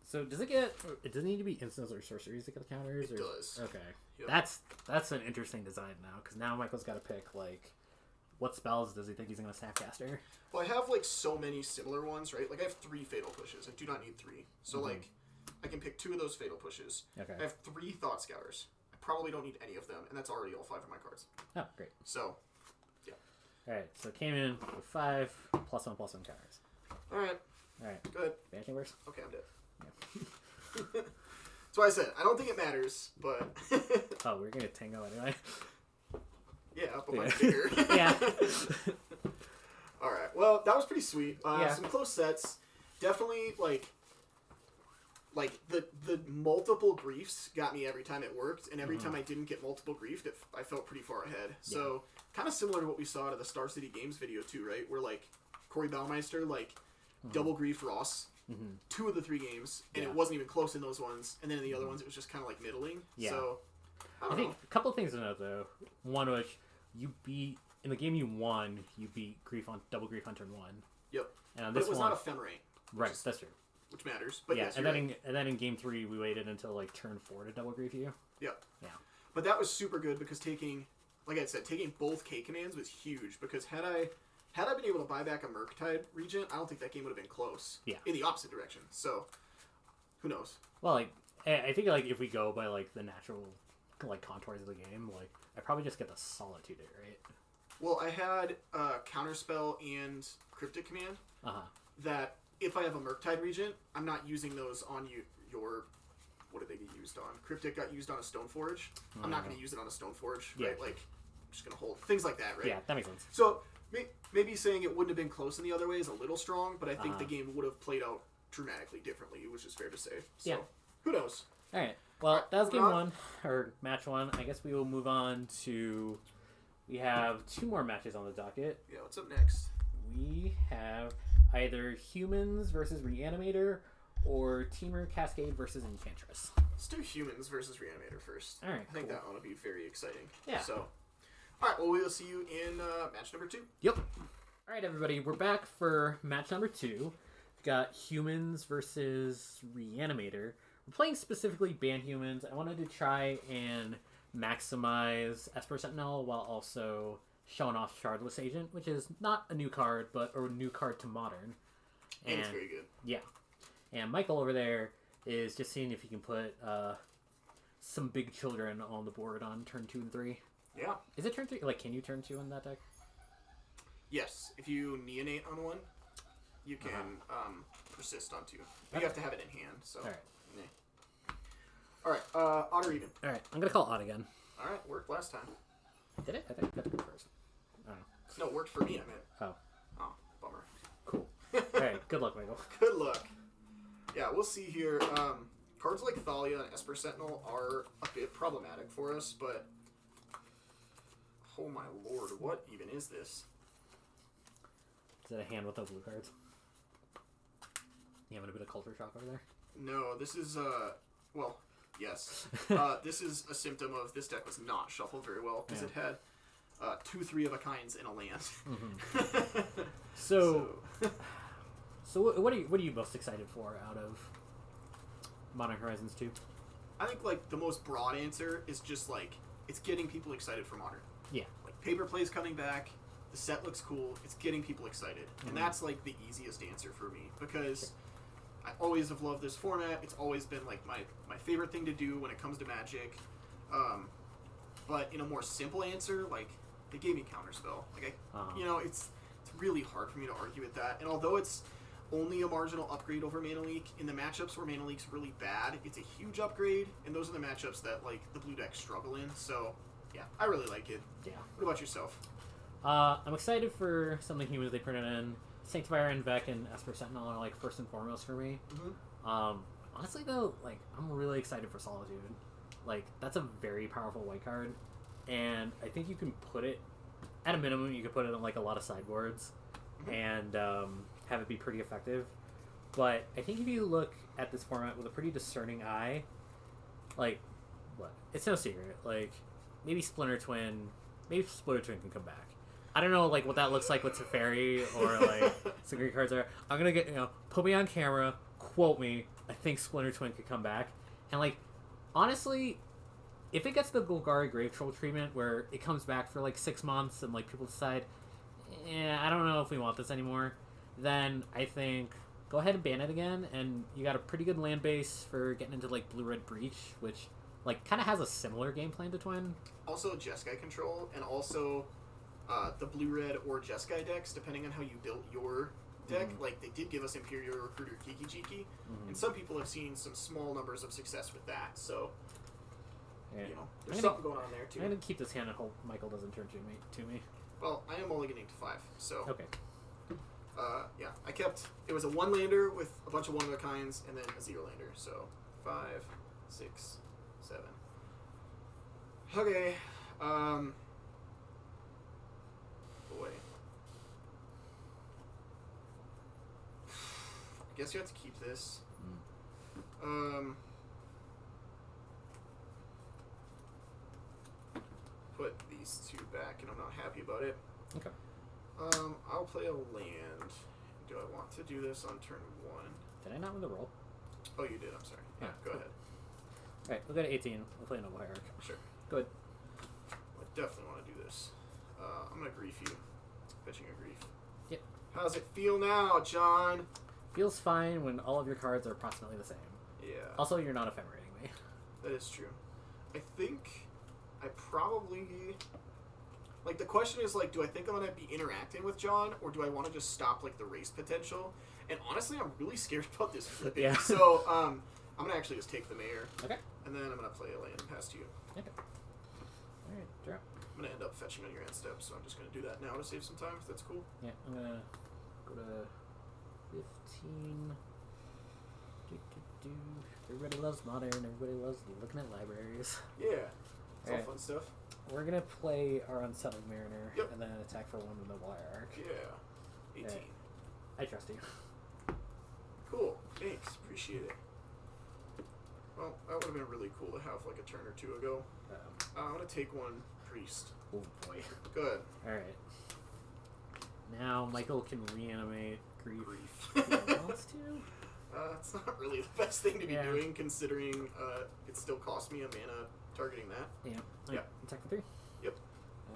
So does it get... It doesn't need to be instants or sorceries to get the counters? It does. Okay. Yep. That's an interesting design now, because now Michael's got to pick, like... What spells does he think he's going to Snapcaster? Well, I have, like, so many similar ones, right? Like, I have 3 Fatal Pushes. I do not need 3. So, like, I can pick 2 of those Fatal Pushes. Okay. I have 3 Thought Scouters. I probably don't need any of them, and that's already all 5 of my cards. Oh, great. So, yeah. Alright, so it came in with 5 +1/+1 counters. Alright. Alright. Go ahead. Banishing Burst? Okay, I'm dead. Yeah. That's why I said, I don't think it matters, but... Oh, we're going to Tango anyway. Yeah, but mine's bigger. Yeah. Alright, well, that was pretty sweet. Yeah. Some close sets. Definitely, like the multiple griefs got me every time it worked, and every time I didn't get multiple griefed, I felt pretty far ahead. So, kind of similar to what we saw to the Star City Games video, too, right? Where, like, Corey Baumeister, like, double griefed Ross 2 of the 3 games, and it wasn't even close in those ones, and then in the other ones, it was just kind of, like, middling. Yeah. So, I think a couple of things to note, though. One, which you beat... In the game you won, you beat double grief on turn 1. Yep. And on But this it was one, not ephemerate. right, that's true. Which matters. But yeah, yes, and you're then right. and then in game 3 we waited until like turn 4 to double grief you. Yep. Yeah. But that was super good because like I said, taking both K commands was huge because had I been able to buy back a Murktide Regent, I don't think that game would have been close. Yeah. In the opposite direction. So, who knows? Well, like I think like if we go by like the natural like contours of the game, like I probably just get the Solitude it, right? Well, I had Counterspell and Cryptic Command that if I have a Murktide Regent, I'm not using those on your... What did they get used on? Cryptic got used on a Stoneforge. I'm not going to use it on a Stoneforge, right? Like, I'm just going to hold... Things like that, right? Yeah, that makes sense. So, maybe saying it wouldn't have been close in the other way is a little strong, but I think the game would have played out dramatically differently, which is fair to say. So, yeah. Who knows? Alright, well, that was game 1, or match 1. I guess we will move on to... We have 2 more matches on the docket. Yeah, what's up next? We have either Humans versus Reanimator or Temur Cascade versus Enchantress. Let's do Humans versus Reanimator first. All right, I think cool. that one will be very exciting. Yeah. So, all right, well, we'll see you in match number 2. Yep. All right, everybody, we're back for match number 2. We've got Humans versus Reanimator. We're playing specifically Bant Humans. I wanted to try and maximize Esper Sentinel while also showing off Shardless Agent, which is not a new card, but a new card to Modern. And it's very good. Yeah. And Michael over there is just seeing if he can put some big children on the board on turn 2 and 3. Yeah. Is it turn 3? Like, can you turn 2 in that deck? Yes. If you neonate on one, you can persist on 2. You have to have it in hand, so... All right. All right, odd or even? All right, I'm going to call odd again. All right, worked last time. Did it? I think I got to go first. I don't know. No, it worked for me, I meant. Oh. Oh, bummer. Cool. All right, good luck, Michael. Good luck. Yeah, we'll see here. Cards like Thalia and Esper Sentinel are a bit problematic for us, but... Oh my lord, what even is this? Is that a hand with no blue cards? You having a bit of culture shock over there? No, this is, well, yes. This is a symptom of this deck was not shuffled very well, because it had 2 3-of-a-kinds in a land. So what are you most excited for out of Modern Horizons 2? I think, like, the most broad answer is just, like, it's getting people excited for Modern. Yeah. Like, Paper Play's coming back, the set looks cool, it's getting people excited. And that's, like, the easiest answer for me, because I always have loved this format. It's always been, like, my favorite thing to do when it comes to Magic. But in a more simple answer, like, they gave me Counterspell. Like, you know, it's really hard for me to argue with that. And although it's only a marginal upgrade over Mana Leak, in the matchups where Mana Leak's really bad, it's a huge upgrade, and those are the matchups that like the blue decks struggle in. So yeah, I really like it. Yeah. What about yourself? I'm excited for some of the humans they printed in. Sanctifier and Vec and Esper Sentinel are like first and foremost for me. Honestly though, like I'm really excited for Solitude. Like that's a very powerful white card, and I think you can put it at a minimum. You could put it on like a lot of sideboards, and have it be pretty effective. But I think if you look at this format with a pretty discerning eye, like what? It's no secret. Like maybe Splinter Twin can come back. I don't know like what that looks like with Teferi or like some green cards are. I'm gonna get put me on camera, quote me. I think Splinter Twin could come back, and like honestly, if it gets the Golgari Grave Troll treatment where it comes back for like 6 months and like people decide, I don't know if we want this anymore, then I think go ahead and ban it again, and you got a pretty good land base for getting into like Blue-Red Breach, which like kind of has a similar game plan to Twin. Also Jeskai control, and also the blue-red or Jeskai decks, depending on how you built your deck. Like they did give us Imperial Recruiter Kiki Jiki, and some people have seen some small numbers of success with that. So there's something going on there too. I'm gonna keep this hand and hope Michael doesn't turn to me. Well, I am only getting to 5, so okay. Yeah, I kept. It was a 1-lander with a bunch of one-of-a-kinds, and then a 0-lander. So 5, 6, 7. Okay. Boy. I guess you have to keep this. Put these 2 back, and I'm not happy about it. Okay. I'll play a land. Do I want to do this on turn 1? Did I not win the roll? Oh, you did. I'm sorry. Yeah, go ahead. All right, we'll go to 18. We'll play a Noble Hierarch. Sure. Go ahead. I definitely want to do this. I'm gonna grief you. Fetching a grief. Yep. How's it feel now, John? Feels fine when all of your cards are approximately the same. Yeah. Also, you're not ephemerating me. That is true. I think I probably... Like, the question is, like, do I think I'm going to be interacting with John, or do I want to just stop, like, the race potential? And honestly, I'm really scared about this flipping. Yeah. So, I'm going to actually just take the mayor. Okay. And then I'm going to play a land past you. Okay. Alright, drop. I'm going to end up fetching on your end step, so I'm just going to do that now to save some time, if that's cool. Yeah, I'm going to go to 15. Everybody loves Modern. Everybody loves looking at libraries. Yeah. It's all fun stuff. We're going to play our Unsettled Mariner, Yep. and then attack for 1 with the Wire Arc. Yeah. 18. I trust you. Cool. Thanks. Appreciate it. Well, that would have been really cool to have, like, a turn or 2 ago. I'm going to take 1 Priest. Oh, boy. Good. Alright. Now Michael can reanimate Grief. Grief. If he wants to. It's not really the best thing to be doing, considering it still cost me a mana targeting that. Yeah. Yeah. Attack for 3. Yep.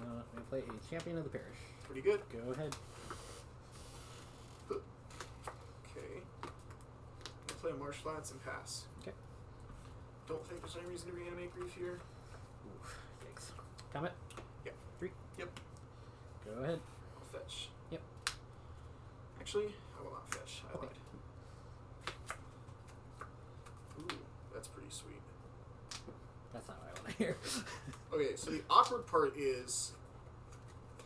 I'm going to play a Champion of the Parish. Pretty good. Go ahead. Okay. I'll play a Marsh Flats and pass. Okay. Don't think there's any reason to reanimate Grief here. Oof. Yikes. Comment? Yep. 3. Yep. Go ahead. I'll fetch. Yep. Actually, I will not fetch. I lied. Ooh, that's pretty sweet. That's not what I want to hear. Okay, so the awkward part is,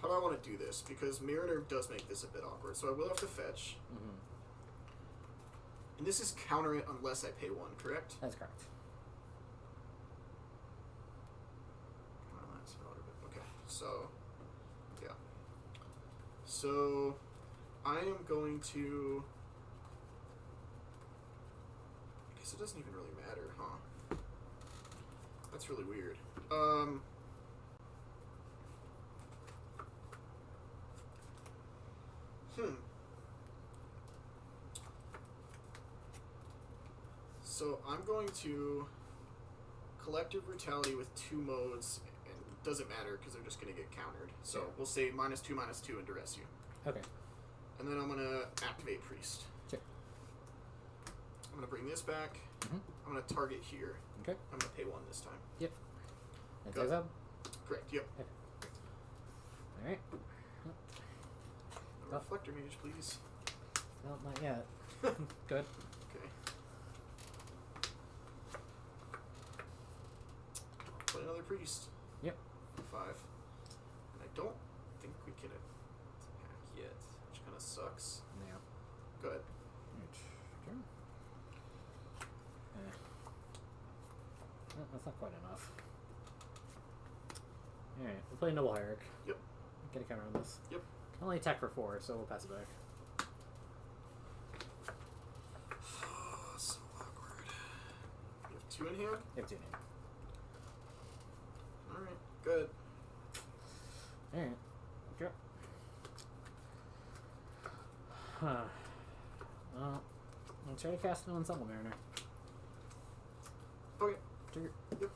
how do I want to do this? Because Mariner does make this a bit awkward, so I will have to fetch. And this is counter it unless I pay 1, correct? That's correct. Well, that's about it. Okay, so, yeah. So, I am going to... I guess it doesn't even really matter, huh? That's really weird. So I'm going to Collective Brutality with 2 modes, and it doesn't matter because they're just going to get countered. So we'll say -2/-2 and duress you. Okay. And then I'm going to activate Priest. Sure. I'm going to bring this back. I'm going to target here. Okay. I'm going to pay 1 this time. Yep. That's Go. up. Correct, yep. Okay. Alright. A Reflector Mage, please. No, not yet. Good. Okay. Play another Priest. Yep. 5. And I don't think we can attack yet, which kind of sucks. Yeah. Good. Sure. Well, that's not quite enough. Alright, we'll play Noble Hierarch. Yep. Get a counter on this. Yep. Can only attack for 4, so we'll pass it back. So awkward. You have 2 in hand? You have 2 in hand. Alright, good. Alright. Go. Huh. Well, I'll try to cast it on Subtle Mariner. Okay. Trigger. Yep.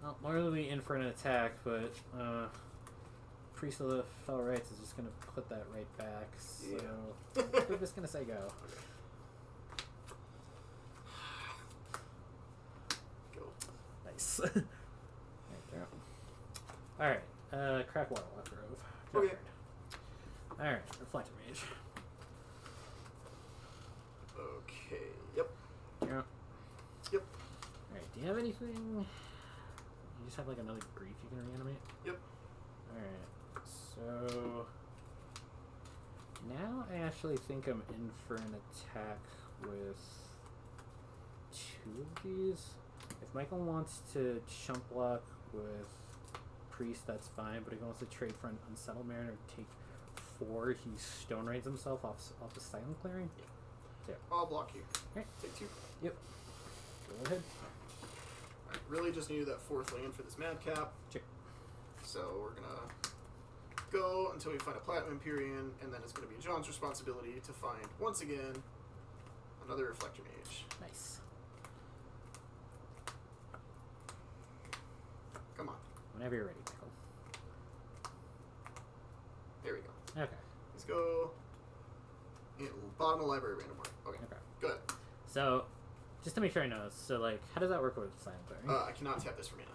Well, I'm really in for an attack, but Priest of the Fell Rights is just going to put that right back, so Yeah. we're just going to say go. Go. Nice. Alright, crack Waterlock Grove. Okay. Alright, Reflector Mage. Okay, yep. Yeah. Yep. Alright, do you have anything? You just have like another grief you can reanimate? Yep. Alright, so now I actually think I'm in for an attack with 2 of these. If Michael wants to chump block with Priest, that's fine, but if he wants to trade for an Unsettled Mariner and take 4, he Stone Raids himself off the Silent Clearing. Yeah. I'll block you. Okay. Take 2. Yep. Go ahead. I really just needed that 4th land for this Madcap. Check. So we're gonna go until we find a Platinum Empyrean, and then it's gonna be John's responsibility to find, once again, another Reflector Mage. Nice. Come on. Whenever you're ready, Michael. There we go. Okay. Let's go. Bottom of the library, random order. Okay. Okay. Good. So, just to make sure I know, so like, how does that work with Silent Clearing? I cannot tap this for mana.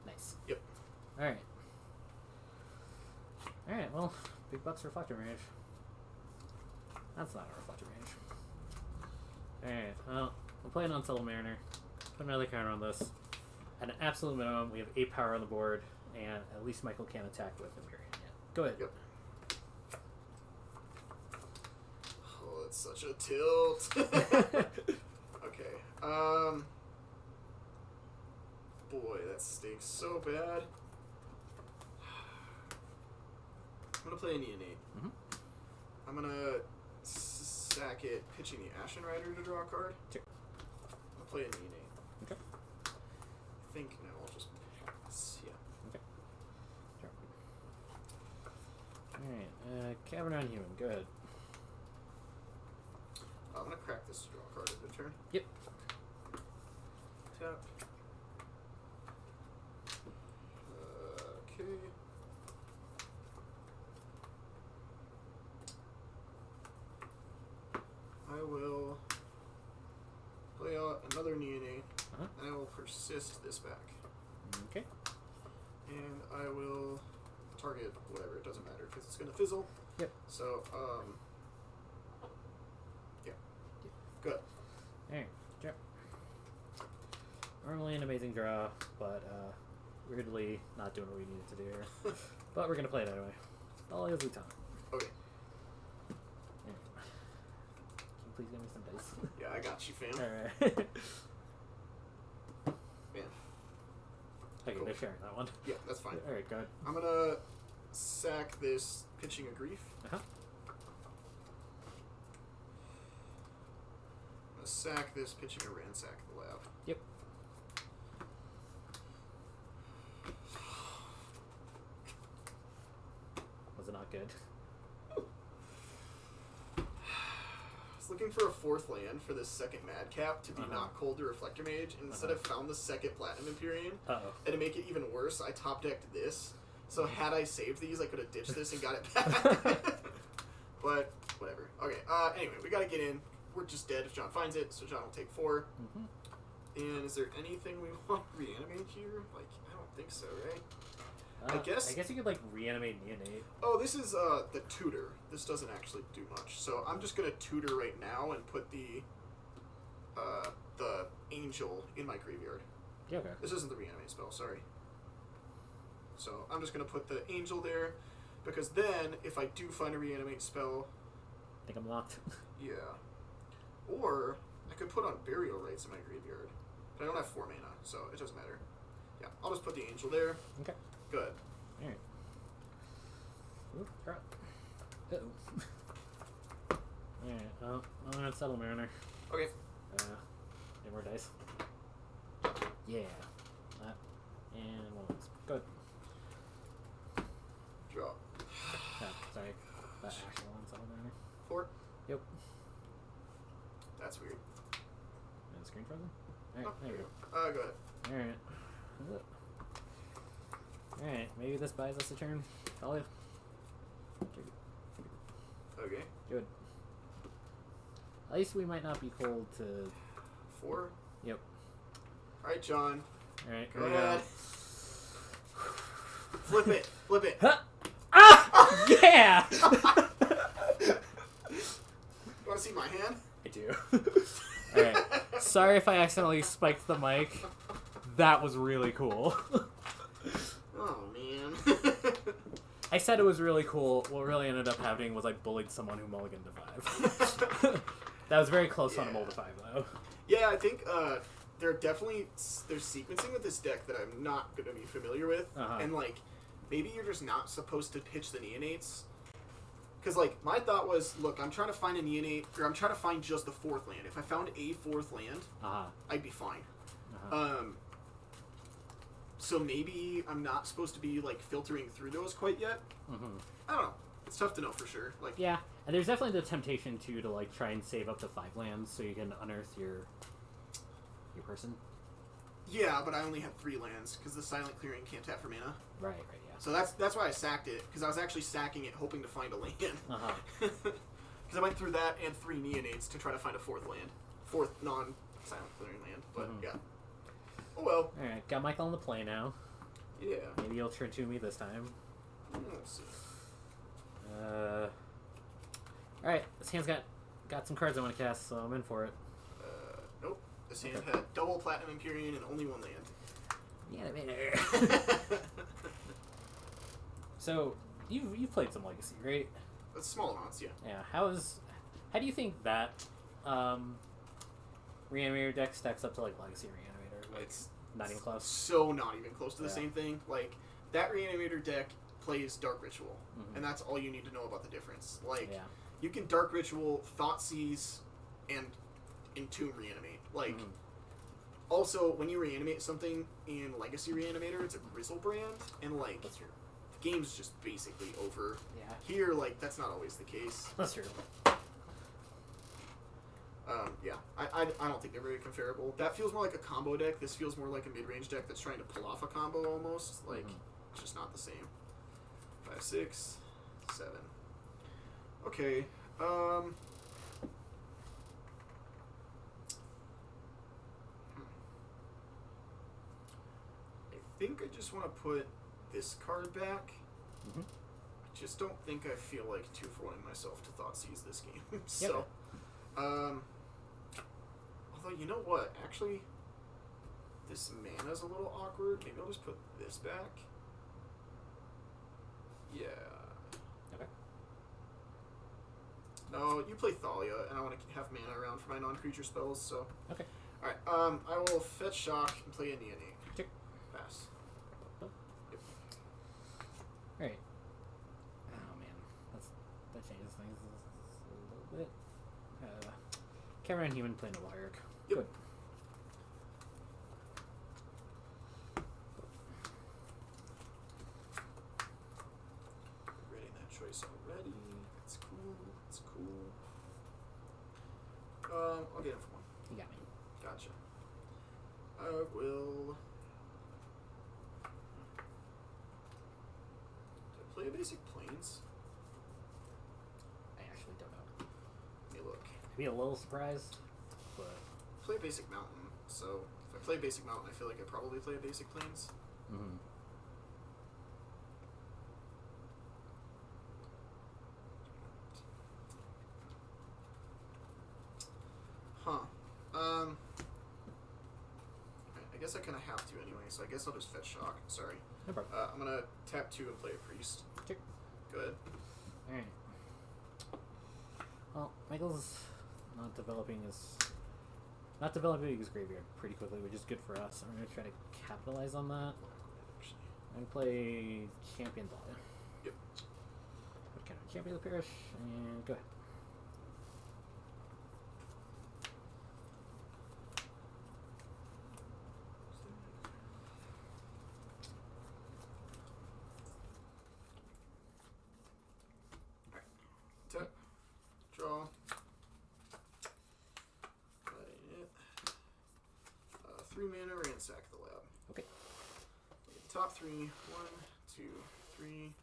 Nice. Yep. Alright. Alright, well, big bucks Reflector Mage. That's not a Reflector Mage. Alright, well, we'll play an Unsettled Mariner. Put another counter on this. At an absolute minimum, we have 8 power on the board, and at least Michael can't attack with Empyrean yet. Go ahead. Yep. Oh, it's such a tilt. Okay. Boy, that stinks so bad. I'm gonna play a Neonate. Mm-hmm. I'm gonna sack it, pitching the Ashen Rider to draw a card. Sure. I'll play a Neonate. Okay. I think now I'll just pass. Yeah. Okay. Sure. Alright, Cavern on Human, good. I'm gonna crack this to draw a card at the turn. Yep. Tap. Okay. I will play out another Neonate, and I will persist this back. Okay. And I will target whatever, it doesn't matter, because it's going to fizzle. Yep. So, yeah. Good. Alright, draw. Normally an amazing draw, but weirdly not doing what we needed to do here. But we're going to play it anyway. All is Luton. Okay. Can you please give me some dice? Yeah, I got you, fam. Alright. Man. Okay, Cool. they're sharing that one. Yeah, that's fine. Alright, go ahead. I'm going to sack this pitching a grief. Uh-huh. I'm going to sack this pitching a ransack the lab. Yep. Was it not good? I was looking for a 4th land for this second Madcap to be not cold to Reflector Mage, and instead I found the second Platinum Empyrean. Uh-oh. And to make it even worse, I top decked this. So had I saved these, I could have ditched this and got it back. But whatever. Okay. Anyway, we gotta get in. We're just dead if John finds it, so John will take 4. Mm-hmm. And is there anything we want to reanimate here? Like, I don't think so, right? I guess you could like reanimate Neonate. Oh, this is the tutor. This doesn't actually do much. So I'm just gonna tutor right now and put the angel in my graveyard. Yeah, okay. This isn't the reanimate spell, sorry. So I'm just gonna put the angel there, because then if I do find a reanimate spell, I think I'm locked. yeah. Or I could put on burial rites in my graveyard, but I don't have 4 mana, so it doesn't matter. Yeah, I'll just put the angel there. Okay. Good. All right. Oop, drop. Uh-oh. Alright, well, I'm gonna settle Mariner. Okay. Any more dice? Yeah. That. And one of those. Good. Draw. Oh, sorry. That actual one settled Mariner. 4? Yep. That's weird. And the screen frozen? Alright, Oh, there you go. go ahead. Alright. Alright, maybe this buys us a turn. Follow. Okay. Good. At least we might not be cold to... 4? Yep. Alright, John. Alright, Go here we ahead. go. Flip it. Flip it. Huh? Ah! Yeah! You want to see my hand? I do. Alright. Sorry if I accidentally spiked the mic. That was really cool. Oh, man. I said it was really cool. What really ended up happening was I bullied someone who mulliganed to 5. That was very close on a mull to 5, though. Yeah, I think there's sequencing with this deck that I'm not going to be familiar with. Uh-huh. And, like, maybe you're just not supposed to pitch the Neonates. Because, like, my thought was, look, I'm trying to find a Neonate, or I'm trying to find just the 4th land. If I found a 4th land, Uh-huh. I'd be fine. Uh-huh. So maybe I'm not supposed to be, like, filtering through those quite yet. Mm-hmm. I don't know. It's tough to know for sure. Like, Yeah, and there's definitely the temptation, too, to, like, try and save up to 5 lands so you can unearth your person. yeah, but I only have 3 lands, because the Silent Clearing can't tap for mana. Right, yeah. So that's why I sacked it, because I was actually sacking it hoping to find a land. Uh-huh. Because I went through that and 3 Neonates to try to find a 4th land. 4th non-Silent Clearing land, but yeah. Oh well. Alright, got Michael on the play now. Yeah. Maybe you'll turn to me this time. Let's see. Alright, this hand's got some cards I want to cast, so I'm in for it. Nope. This hand had double Platinum Empyrean and only 1 land. Yeah, So, you've played some Legacy, right? That's small amounts, yeah. Yeah. How do you think that Reanimator deck stacks up to like Legacy Reanimator? Like, It's not even close. So not even close to the Yeah. same thing. Like, that Reanimator deck plays Dark Ritual, Mhm. and that's all you need to know about the difference. Like, Yeah. you can Dark Ritual, Thoughtseize, and Entomb Reanimate. Like, Mhm. also, when you reanimate something in Legacy Reanimator, it's a Grizzle brand, and, like, That's true. the game's just basically over. Yeah. Here, like, that's not always the case. That's true. Yeah, I don't think they're very comparable. That feels more like a combo deck. This feels more like a mid-range deck that's trying to pull off a combo almost. Like, it's just not the same. 5, 6, 7. Okay. I think I just want to put this card back. Mm-hmm. Just don't think I feel like 2-4ing myself to Thoughtseize this game. So, although, you know what? Actually, this mana's a little awkward. Maybe I'll just put this back. Yeah. Okay. No, you play Thalia, and I want to have mana around for my non-creature spells, so... Okay. Alright, I will fetch Shock and play a Neonate. Check. Pass. Oh. Yep. Alright. Oh man, that changes things a little bit. Cameron Human playing a Lyric. Yep. Good. Regretting that choice already. It's cool. It's cool. I'll get him for 1. You got me. Gotcha. I will... Did I play a basic Plains? I actually don't know. Let me look. I'd be a little surprised, but Play a basic Mountain, so if I play basic Mountain, I feel like I probably play a basic Plains. mm-hmm. guess I kind of have to anyway, so I guess I'll just fetch shock. Sorry. No problem. I'm going to tap 2 and play a priest. Sure. Go ahead. Alright. Well, Michael's not developing his graveyard pretty quickly, which is good for us. I'm going to try to capitalize on that. I'm going to play Champion Ball. Yep. What kind of Champion of the Parish? And go ahead. Tap. Draw. Play it. 3 mana, ransack the lab. Okay. Top 3. 1, 2, 3.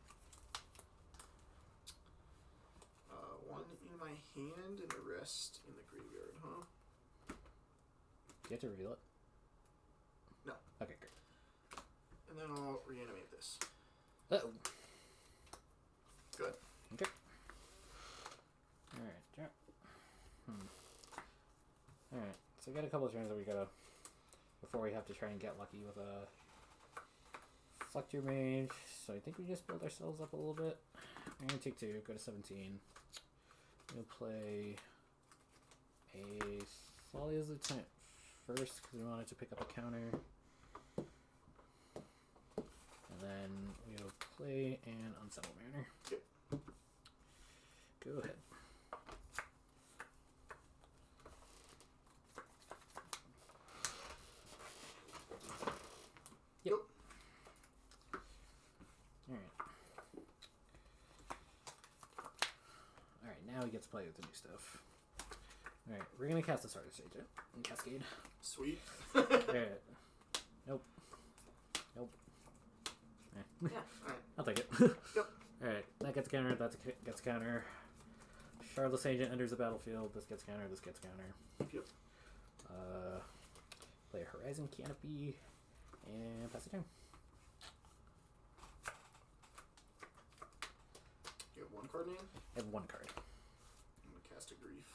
1 in my hand and the rest in the graveyard, huh? Do you have to reveal it? No. Okay, great. And then I'll reanimate this. Uh-oh. Good. Okay. Alright, drop. Alright, so we got a couple of turns that we gotta... Before we have to try and get lucky with a... Fluctuate Mage. So I think we just build ourselves up a little bit. I'm gonna take 2, go to 17. We'll play a Thalia's Lieutenant first, because we wanted to pick up a counter. And then we'll play an Unsettled Mariner. Yep. Go ahead. Yep. Alright, now he gets to play with the new stuff. Alright, we're gonna cast the Stardust Agent in Cascade. Sweet. Alright. Nope. Nope. Yeah, alright. I'll take it. Yep. Alright, that gets counter, that gets counter. Shardless Agent enters the battlefield, this gets counter, this gets counter. Yep. Play a Horizon Canopy, and pass the turn. You have 1 card in hand? I have 1 card. I'm going to cast a Grief.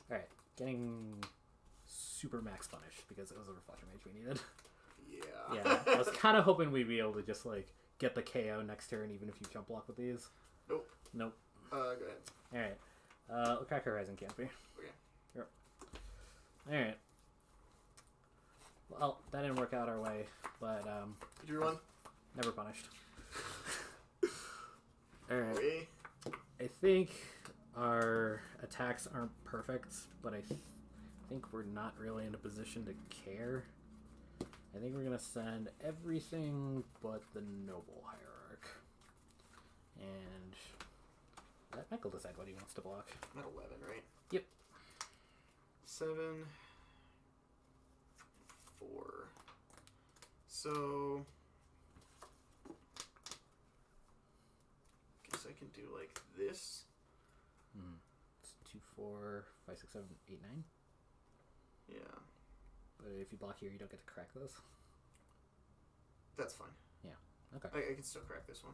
Alright, getting super max punished because it was a Reflector Mage we needed. Yeah. Yeah, I was kind of hoping we'd be able to just, like, get the KO next turn even if you jump block with these. Nope. Nope. Go ahead. Alright. We'll crack Horizon Canopy. Okay. Yep. Alright. Well, that didn't work out our way, but, Did you run? never punished. Alright. Okay. I think our attacks aren't perfect, but I think we're not really in a position to care. I think we're going to send everything but the Noble Hierarch. And let Michael decide what he wants to block. I'm at 11, right? Yep. 7, 4. So guess I can do like this. It's 2, 4, 5, 6, 7, 8, 9. Yeah. But if you block here, you don't get to crack those. That's fine. Yeah. Okay. I can still crack this one.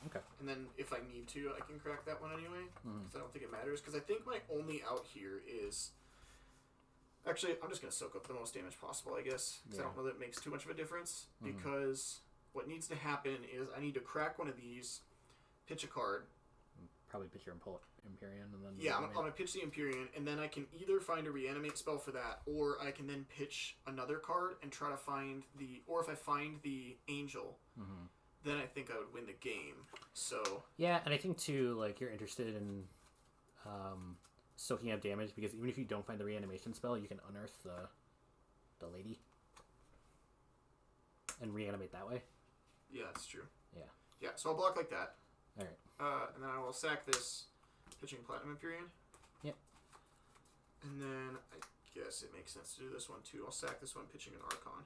Okay. And then if I need to, I can crack that one anyway. Because I don't think it matters. Because I think my only out here is... Actually, I'm just going to soak up the most damage possible, I guess. Because I don't know that it makes too much of a difference. Because what needs to happen is I need to crack one of these, pitch a card. Probably pitch your Empyrean and then... Yeah, I'm going to pitch the Empyrean, and then I can either find a Reanimate spell for that, or I can then pitch another card and try to find the... Or if I find the Angel, then I think I would win the game. So... Yeah, and I think, too, like, you're interested in soaking up damage, because even if you don't find the Reanimation spell, you can unearth the lady and reanimate that way. Yeah, that's true. Yeah. Yeah, so I'll block like that. Alright. And then I will sack this pitching Platinum Empyrean. Yep. And then I guess it makes sense to do this one too. I'll sack this one pitching an Archon.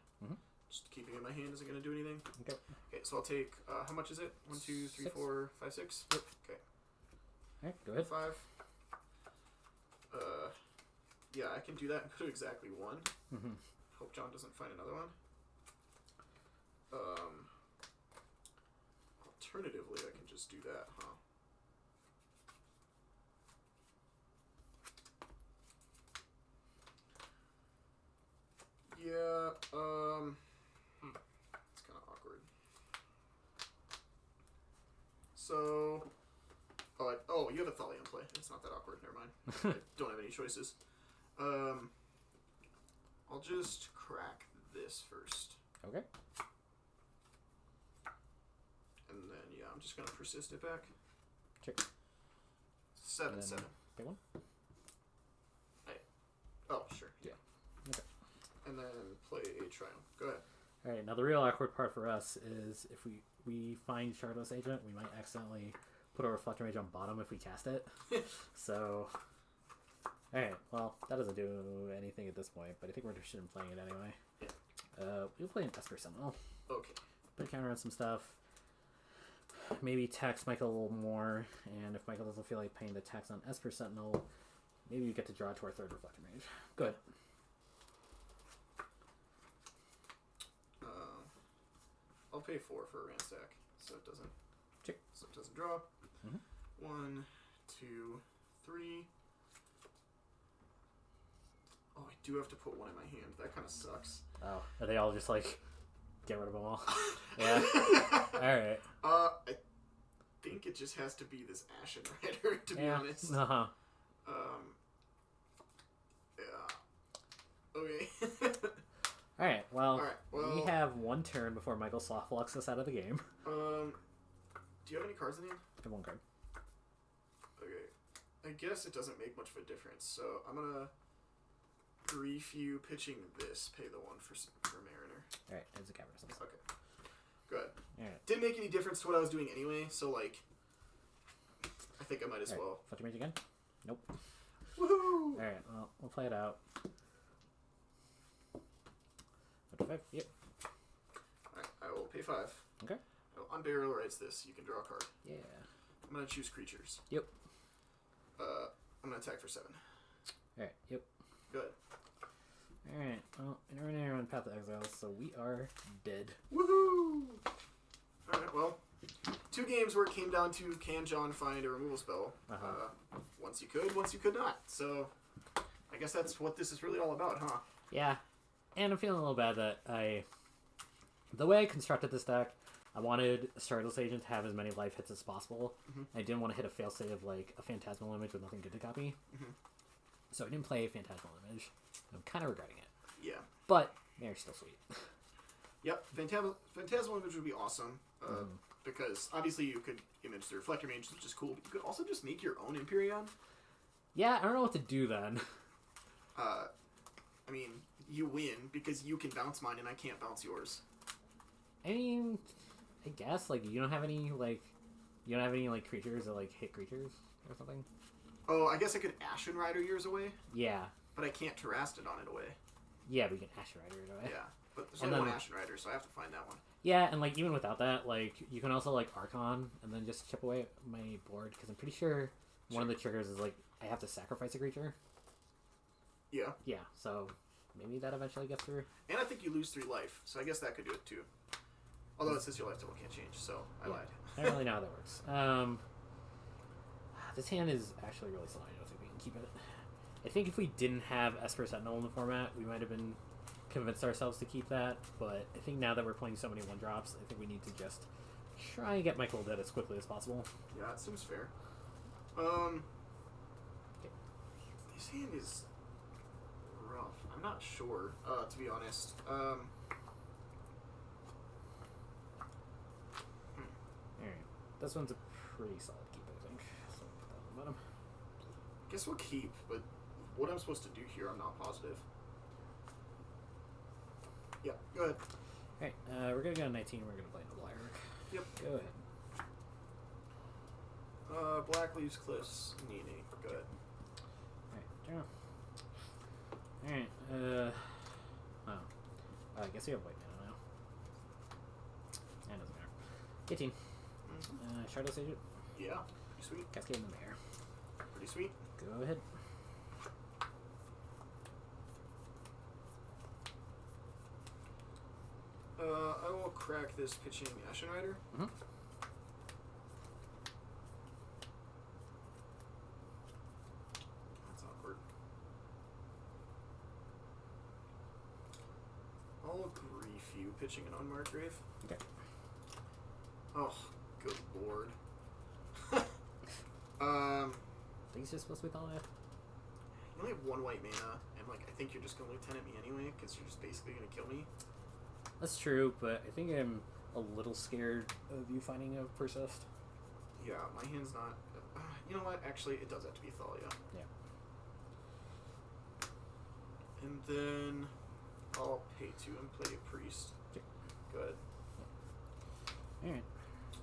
Just keeping it in my hand isn't going to do anything. Okay. Okay, so I'll take, how much is it? 1, 2, 3, 6. 4, 5, 6? Yep. Okay. Alright, go ahead. 5. Yeah, I can do that and go to exactly 1. Hope John doesn't find another one. Alternatively, I can just do that, huh? Yeah, Oh, you have a Thalia in play. It's not that awkward. Never mind. I don't have any choices. I'll just crack this first. Okay. And then, yeah, I'm just going to persist it back. Sure. 7/7. Big one? Oh, sure. Yeah. Okay. And then play a Triumph. Go ahead. Alright, now the real awkward part for us is if we find Shardless Agent, we might accidentally put a Reflector Mage on bottom if we cast it. So, alright, well, that doesn't do anything at this point, but I think we're interested in playing it anyway. Yeah. We'll play an Esper Sentinel. Okay. Put a counter on some stuff. Maybe tax Michael a little more, and if Michael doesn't feel like paying the tax on Esper Sentinel, maybe we get to draw to our third Reflector Mage. Good. I'll pay 4 for a Ransack, so it doesn't. Check. So it doesn't draw. Mm-hmm. 1, 2, 3. Oh, I do have to put 1 in my hand. That kind of sucks. Oh, are they all just like get rid of them all? Yeah. All right. I think it just has to be this Ashen Rider, to be honest. Uh-huh. Yeah. Okay. All right. Well, well, we have one turn before Michael soft locks us out of the game. Do you have any cards in hand? I have one card. Okay. I guess it doesn't make much of a difference, so I'm gonna grief you pitching this. Pay the 1 for Mariner. All right. There's a Cavernous. Okay. Good. All right. Didn't make any difference to what I was doing anyway, so like, I think I might as well. Fletcher Mage again? Nope. Woohoo! All right. Well, we'll play it out. 55. Yep. Alright, I will pay 5. Okay. I will unbarrel rights this. You can draw a card. Yeah. I'm gonna choose creatures. Yep. I'm gonna attack for 7. All right. Yep. Good. All right. Well, and we're on Path of Exile, so we are dead. Woohoo! Alright, well, 2 games where it came down to can John find a removal spell. Once you could not. So, I guess that's what this is really all about, huh? Yeah. And I'm feeling a little bad that the way I constructed this deck, I wanted a Stardust Agent to have as many life hits as possible. Mm-hmm. I didn't want to hit a failsafe of like a Phantasmal Image with nothing good to copy. Mm-hmm. So I didn't play a Phantasmal Image. I'm kind of regretting it. Yeah. But they're still sweet. Yep. Phantasmal Image would be awesome. Because obviously you could image the Reflector Mage, which is cool. But you could also just make your own Empyrean. Yeah, I don't know what to do then. I mean, you win because you can bounce mine and I can't bounce yours. I mean, I guess like you don't have any creatures that like hit creatures or something. Oh, I guess I could Ashen Rider yours away. Yeah. But I can't Terrastodon it away. Yeah, but you can Ashen Rider it away. Yeah, but there's only one Ashen Rider, so I have to find that one. Yeah, and like even without that, like you can also like Archon and then just chip away at my board because I'm pretty sure one of the triggers is like I have to sacrifice a creature. Yeah. Yeah, so maybe that eventually gets through. And I think you lose 3 life, so I guess that could do it too. Although it says your life total can't change, so I lied. I don't really know how that works. This hand is actually really slow. I don't think we can keep it. I think if we didn't have Esper Sentinel in the format, we might have been convinced ourselves to keep that. But I think now that we're playing so many 1-drops, I think we need to just try and get Michael dead as quickly as possible. Yeah, it seems fair. This hand is rough. I'm not sure, to be honest. Alright. This one's a pretty solid keep, I think. So put that on the bottom. Guess we'll keep, but what I'm supposed to do here, I'm not positive. Yeah, go ahead. Alright, we're gonna go 19, we're gonna play Noble Hierarch. Yep. Go ahead. Black leaves cliffs, Nini. Go ahead. Alright, draw. Alright, I guess we have white mana now. That doesn't matter. 18. Shardless Agent. Yeah, pretty sweet. Cascade in the Mayor. Pretty sweet. Go ahead. I will crack this pitching Ashen Rider. Mm-hmm. That's awkward. I'll grief you pitching an unmarked grave. Okay. Oh, good lord. I think it's just supposed to be Thalia. You only have 1 white mana, and like I think you're just gonna lieutenant me anyway, because you're just basically gonna kill me. That's true, but I think I'm a little scared of you finding a persist. Yeah, my hand's not. You know what? Actually, it does have to be Thalia. Yeah. And then I'll pay 2 and play a priest. Okay. Good. Yeah. Alright.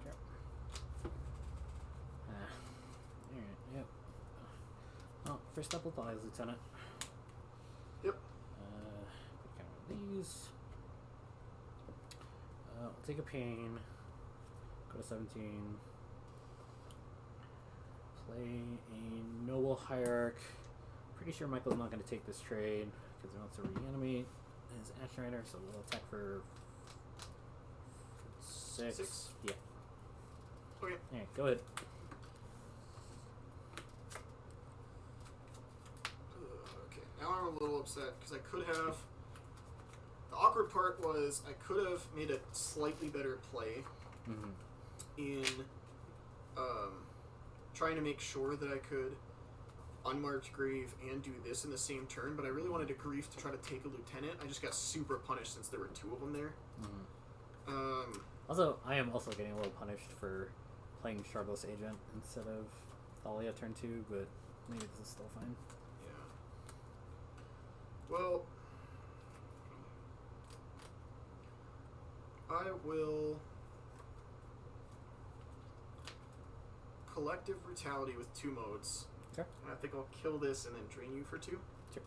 Drop. Alright, yep. Well, first up, we'll Thalia's Lieutenant. Yep. Quick count of these. We'll take a pain. Go to 17. Play a Noble Hierarch. Pretty sure Michael's not going to take this trade because he wants to reanimate his Enchantress, so we'll attack for 6. Yeah. Okay. Alright, go ahead. Okay. Now I'm a little upset because I could have. The awkward part was I could have made a slightly better play in trying to make sure that I could unmarked grave and do this in the same turn, but I really wanted a grief to try to take a lieutenant. I just got super punished since there were 2 of them there. Also, I am also getting a little punished for playing Sharbless Agent instead of Thalia turn 2, but maybe this is still fine. Yeah. Well, I will Collective Brutality with 2 modes. Sure. And I think I'll kill this and then drain you for 2. Sure.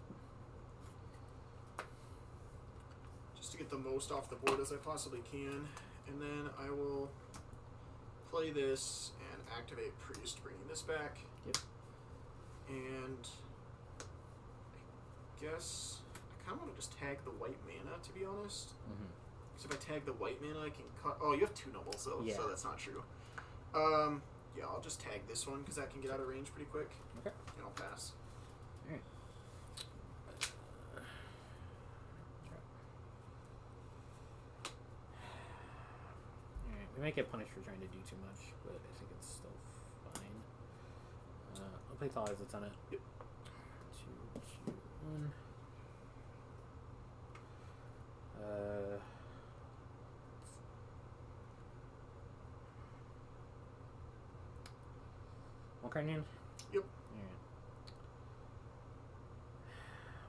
Just to get the most off the board as I possibly can. And then I will play this and activate Priest, bringing this back. Yep. And I guess I kind of want to just tag the white mana, to be honest. Because if I tag the white mana, I can cut. Oh, you have 2 nobles, though, yeah. so that's not true. Yeah, I'll just tag this one because that can get out of range pretty quick. Okay. And I'll pass. Alright. Alright, we might get punished for trying to do too much, but I think it's still fine. I'll play Thalia's Lieutenant. Yep. 2, 1. Ukrainian? Yep. Alright.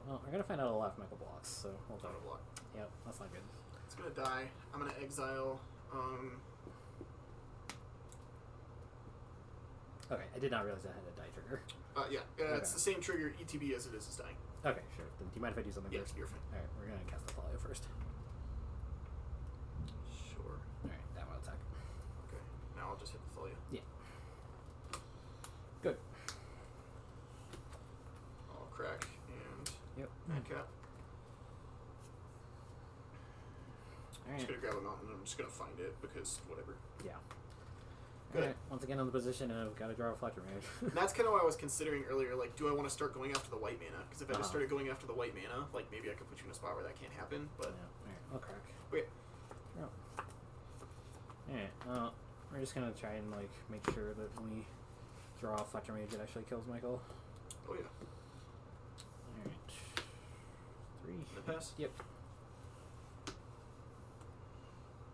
Well, we're gonna find out a lot if Michael blocks, so we'll Auto block. Yep, that's not good. It's gonna die. I'm gonna exile. Okay, I did not realize I had a die trigger. Yeah, it's the same trigger ETB as it is dying. Okay, sure. Then do you mind if I do something Yeah, first? you're fine. Alright, we're gonna cast the Thalia first. Sure. Alright, that will attack. Okay. Now I'll just hit the Thalia. Yeah. Good. I'll crack and Yep. Madcap. Alright. Just gonna grab a mountain and I'm just gonna find it because whatever. Yeah. Good. Alright, once again on the position of gotta draw a Reflector Mage. And that's kind of what I was considering earlier. Like, do I want to start going after the white mana? Because if I just Uh-huh. started going after the white mana, like maybe I could put you in a spot where that can't happen. But Yeah. Alright, I'll crack. okay. Sure. Alright, we're just gonna try and like make sure that when we draw a Fletcher Mage it actually kills Michael. Oh yeah. Alright. 3. The pass. Yep.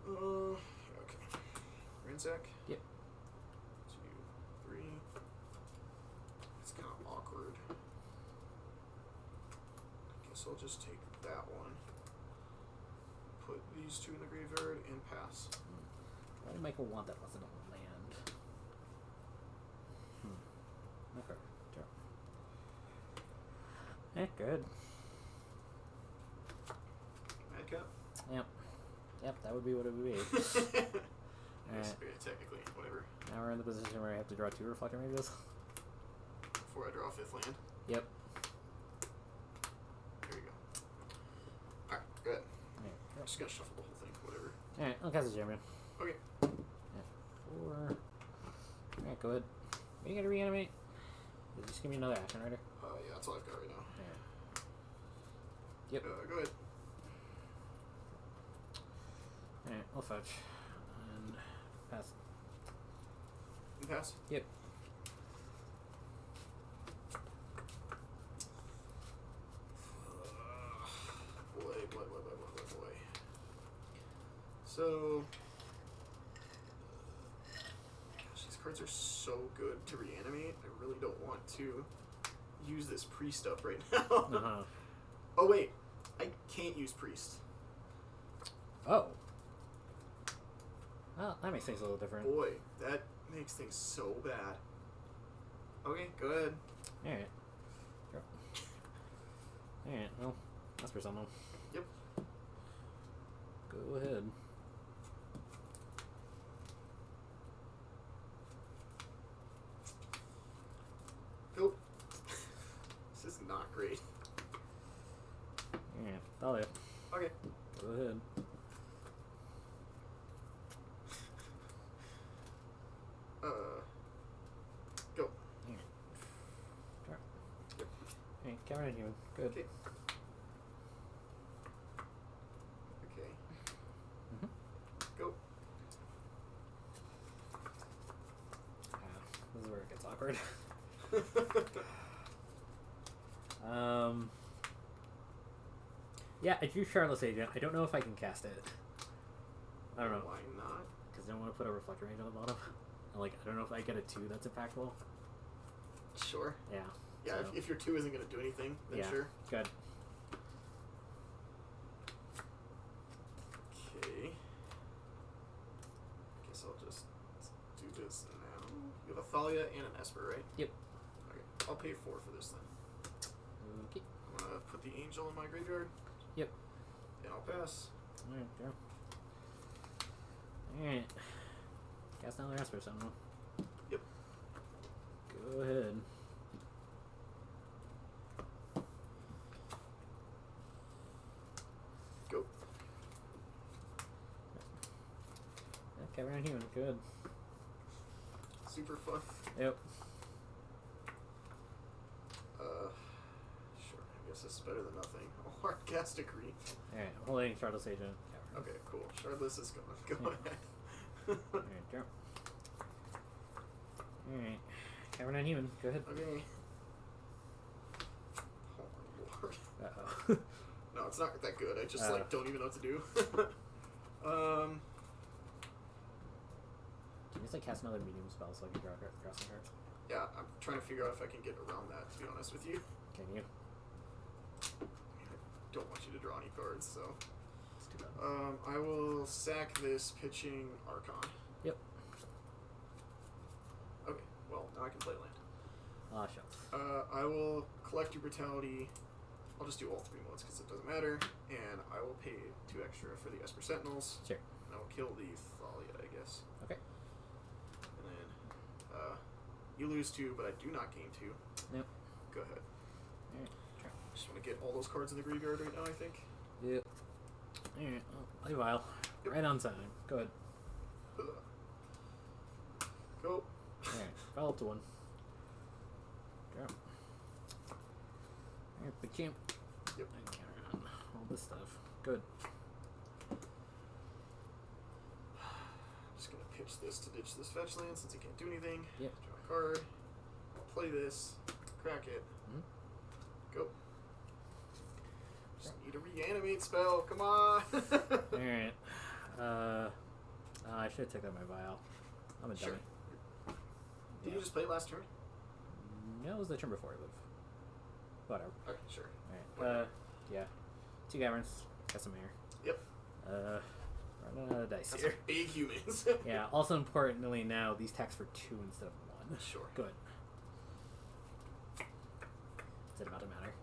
Okay. Ransack. Yep. 2, 3. It's kind of awkward. I guess I'll just take that one. Put these 2 in the graveyard and pass. Why did Michael want that wasn't a land? Okay. Sure. Good. Madcap. Yep. Yep, that would be what it would be. Yes, Alright. okay, technically, whatever. Now we're in the position where I have to draw 2 Reflector Mages. Before I draw a 5th land. Yep. There you go. Alright, good. Alright, I'm just gonna shuffle the whole thing, whatever. Alright, I'll cast a German. Okay. 4. Alright, go ahead. Are you gonna reanimate? Just give me another action rider. Yeah, that's all I've got right now. Alright. Yep. Go ahead. Alright, I'll fetch. And pass. And pass? Yep. So, gosh, these cards are so good to reanimate. I really don't want to use this priest up right now. Uh-huh. Oh wait, I can't use priest. Oh. Well, that makes things a little different. Boy, that makes things so bad. Okay, go ahead. Alright. Sure. Alright, well, that's for someone. Yep. Go ahead. Nope. This is not great. Yeah, follow. Okay. Go ahead. Go. Sure. Yep. Hey, camera and human. Good. Okay. Okay. Mm-hmm. Go. This is where it gets awkward. Yeah, I drew Charlotte's Agent. I don't know if I can cast it. I don't know. Why not? Because I don't want to put a reflector range on the bottom. And, like, I don't know if I get a 2 that's impactful. Sure. Yeah. Yeah, so, if your 2 isn't going to do anything, then yeah, sure. good. Okay. Guess I'll just do this now. You have a Thalia and an Esper, right? Yep. Okay, I'll pay 4 for this then. Okay. I'm going to put the Angel in my graveyard. Yep. And I'll pass. Alright, go. Alright. Cast another Esper somehow. Yep. Go ahead. Go. Okay, we're on human. Good. Super fun. Yep. Sure. I guess this is better than nothing. I'll hard cast Decree. Alright, I'm holding Charlotte's Agent. Okay, cool. Shardless is gone. Go ahead. Alright, jump. Alright. Cavern on human. Go ahead. Okay. Oh my lord. Uh-oh. No, it's not that good. I just like don't even know what to do. Can you just like cast another medium spell so I can draw some cards? Yeah, I'm trying to figure out if I can get around that, to be honest with you. Can you? I don't want you to draw any cards, so. It's too bad. I will sack this pitching Archon. Yep. Okay, well, now I can play land. Ah, shucks. I will collect your brutality. I'll just do all 3 modes because it doesn't matter. And I will pay 2 extra for the Esper Sentinels. Sure. And I will kill the Thalia, I guess. Okay. And then, you lose 2, but I do not gain 2. Yep. Go ahead. Alright, sure. Just want to get all those cards in the graveyard right now, I think. Yep. Alright, well, play Vile. Yep. Right on time. Go ahead. Go. Alright, Vile up to 1. Drop. Alright, big champ. Yep. And counter on all this stuff. Good. Just gonna pitch this to ditch this fetch land since it can't do anything. Yep. Draw a card. Play this. Crack it. Mm-hmm. Go. Just need a reanimate spell. Come on. Alright. I should have taken out my Vile. I'm a dummy. Sure. Did you just play it last turn? No, it was the turn before I live. Whatever. Okay, sure. Alright. Yeah. 2 Caverns. Got some air. Yep. Running out of dice That's here. big humans. Yeah, also importantly now, these tax for 2 instead of 1. Sure. Good. Is it about to matter?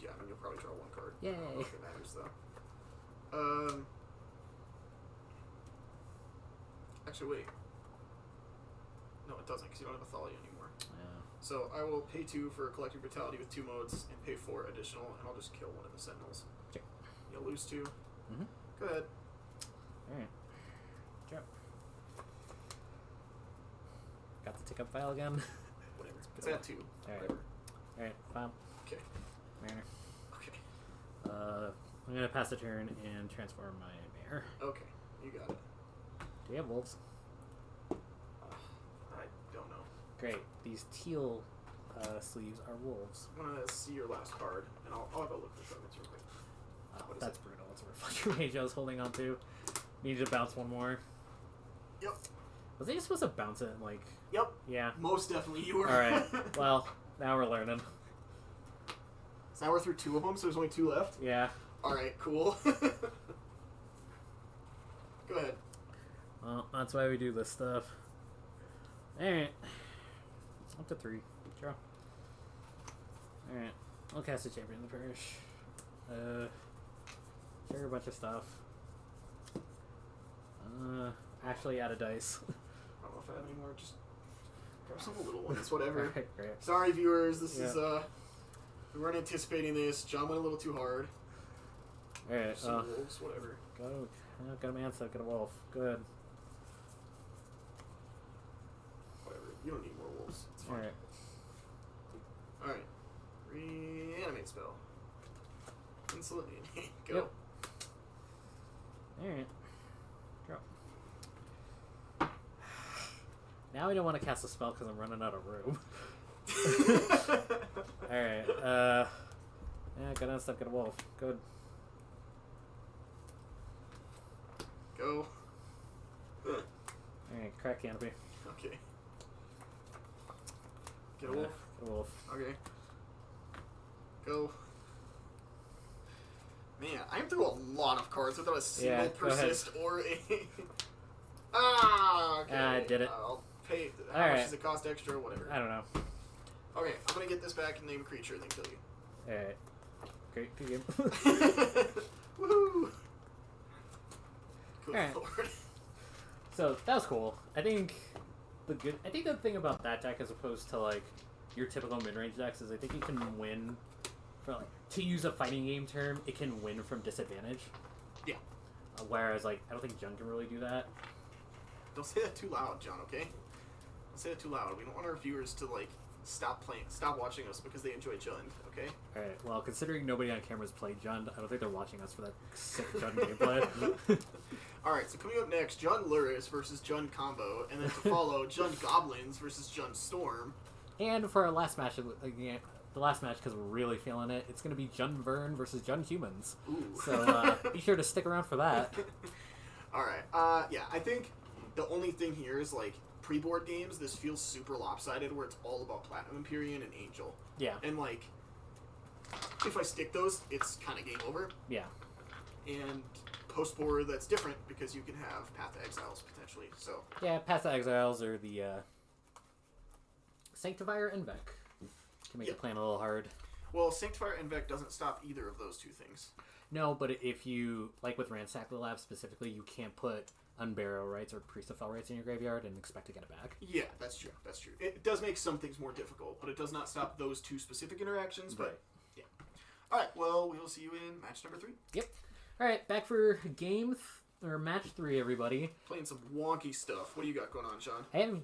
Yeah, I mean, you'll probably draw 1 card. Yay. I don't know if it matters, though. Actually, wait. No, it doesn't, because you don't have a Thalia anymore. Yeah. So I will pay 2 for Collective Brutality with 2 modes, and pay 4 additional, and I'll just kill one of the Sentinels. Sure. You'll lose 2. Mm-hmm. Go ahead. Alright. Sure. Got to tick up Vile again. Whatever. It's at 2. Alright. Whatever. Alright, fine. Okay. Mariner. Okay. I'm gonna pass the turn and transform my Mayor. Okay. You got it. Do we have wolves? I don't know. Great. These teal sleeves are wolves. I'm gonna see your last card, and I'll have a look for targets real quick. Oh, What is that's it? brutal. It's a reflector two mage I was holding on to. Need to bounce one more. Yep. Was I just supposed to bounce it? Like. Yep. Yeah. Most definitely you were. All right. Well, now we're learning. So now we're through 2 of them, so there's only 2 left? Yeah. Alright, cool. Go ahead. Well, that's why we do this stuff. Alright. Up to 3. Draw. Alright. I'll cast a Champion of the Parish. Trigger a bunch of stuff. Actually add a dice. I don't know if I have any more. Just grab some little ones, whatever. Alright, great. Sorry, viewers. This is, we weren't anticipating this. John went a little too hard. Alright, Some wolves, whatever. Go. Got a Mansa, got a wolf. Good. Whatever. You don't need more wolves. It's fine. Alright. Alright. Reanimate spell. Insolent. Go. Yep. Alright. Drop. Now I don't want to cast a spell because I'm running out of room. Alright, yeah, got on stuff, got a wolf. Good. Go. Alright, crack canopy. Okay. Get a wolf. Get a wolf. Okay. Go. Man, I'm through a lot of cards without a single persist or a... Okay. I did it. I'll pay... How much does it cost extra? Whatever. I don't know. Okay, I'm gonna get this back and name a creature and then kill you. Alright. Great, good game. Woohoo! Good Alright. lord. So, that was cool. I think the thing about that deck as opposed to, like, your typical mid-range decks is I think you can win... to use a fighting game term, it can win from disadvantage. Yeah. Whereas, like, I don't think Jund can really do that. Don't say that too loud, John, okay? Don't say that too loud. We don't want our viewers to, like, stop watching us because they enjoy Jund, okay? Alright, well, considering nobody on camera's played Jund, I don't think they're watching us for that sick Jund gameplay. Alright, so coming up next, Jund Luris versus Jund Combo, and then to follow, Jund Goblins versus Jund Storm. And for our last match, the last match, because we're really feeling it, it's going to be Jund Vern versus Jund Humans. Ooh. So be sure to stick around for that. Alright, yeah, I think the only thing here is, like, pre-board games, this feels super lopsided, where it's all about Platinum Empyrean and Angel. Yeah. And, like, if I stick those, it's kind of game over. Yeah. And post-board, that's different, because you can have Path to Exiles, potentially, so... Yeah, Path to Exiles or the Sanctifier and Vec. Can make the plan a little hard. Well, Sanctifier and Vec doesn't stop either of those two things. No, but if you, like with Ransack the Lab specifically, you can't put Unbarrow Rights or Priest of Fell Rights in your graveyard and expect to get it back. Yeah, that's true. That's true. It does make some things more difficult, but it does not stop those two specific interactions. But yeah. All right. Well, we will see you in match number 3. Yep. All right. Back for match 3, everybody. Playing some wonky stuff. What do you got going on, Sean? I have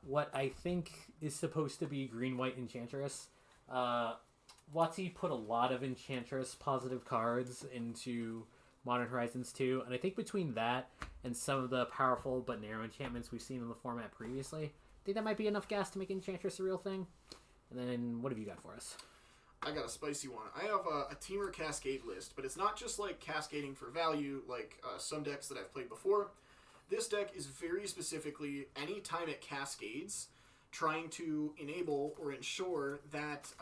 what I think is supposed to be green-white Enchantress. WotC put a lot of Enchantress positive cards into Modern Horizons 2, and I think between that and some of the powerful but narrow enchantments we've seen in the format previously, I think that might be enough gas to make Enchantress a real thing. And then, what have you got for us? I got a spicy one. I have a Temur Cascade list, but it's not just like cascading for value like some decks that I've played before. This deck is very specifically, anytime it cascades, trying to enable or ensure that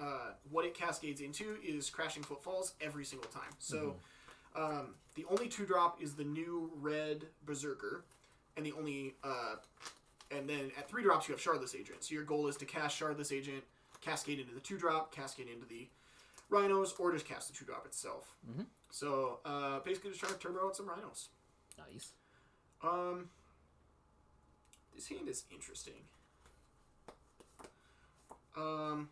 what it cascades into is Crashing Footfalls every single time. So the only 2-drop is the new red Berserker, and the only and then at 3 drops you have Shardless Agent. So your goal is to cast Shardless Agent, cascade into the 2-drop, cascade into the Rhinos, or just cast the 2-drop itself. So basically just trying to turbo out some Rhinos. Nice. This hand is interesting. I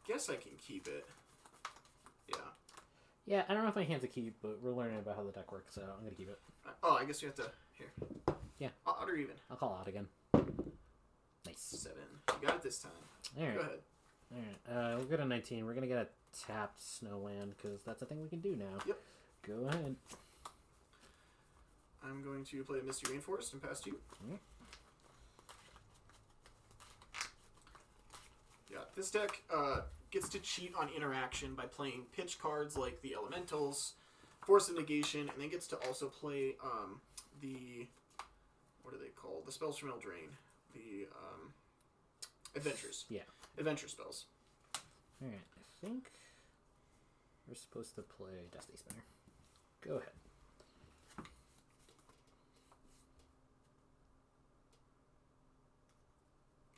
guess I can keep it. Yeah. Yeah, I don't know if my hand's a keep, but we're learning about how the deck works, so I'm going to keep it. Oh, I guess you have to... Here. Yeah. Odd or even? I'll call out again. Nice. 7. You got it this time. All right. Go ahead. Alright, we'll go to 19. We're going to get a tapped Snowland, because that's a thing we can do now. Yep. Go ahead. I'm going to play a Misty Rainforest and pass to you. Yeah, this deck gets to cheat on interaction by playing pitch cards like the Elementals, Force of Negation, and then gets to also play the... What are they called? The spells from Eldraine. The Adventures. Yeah. Adventure spells. Alright, I think we're supposed to play Destiny Spinner. Go ahead.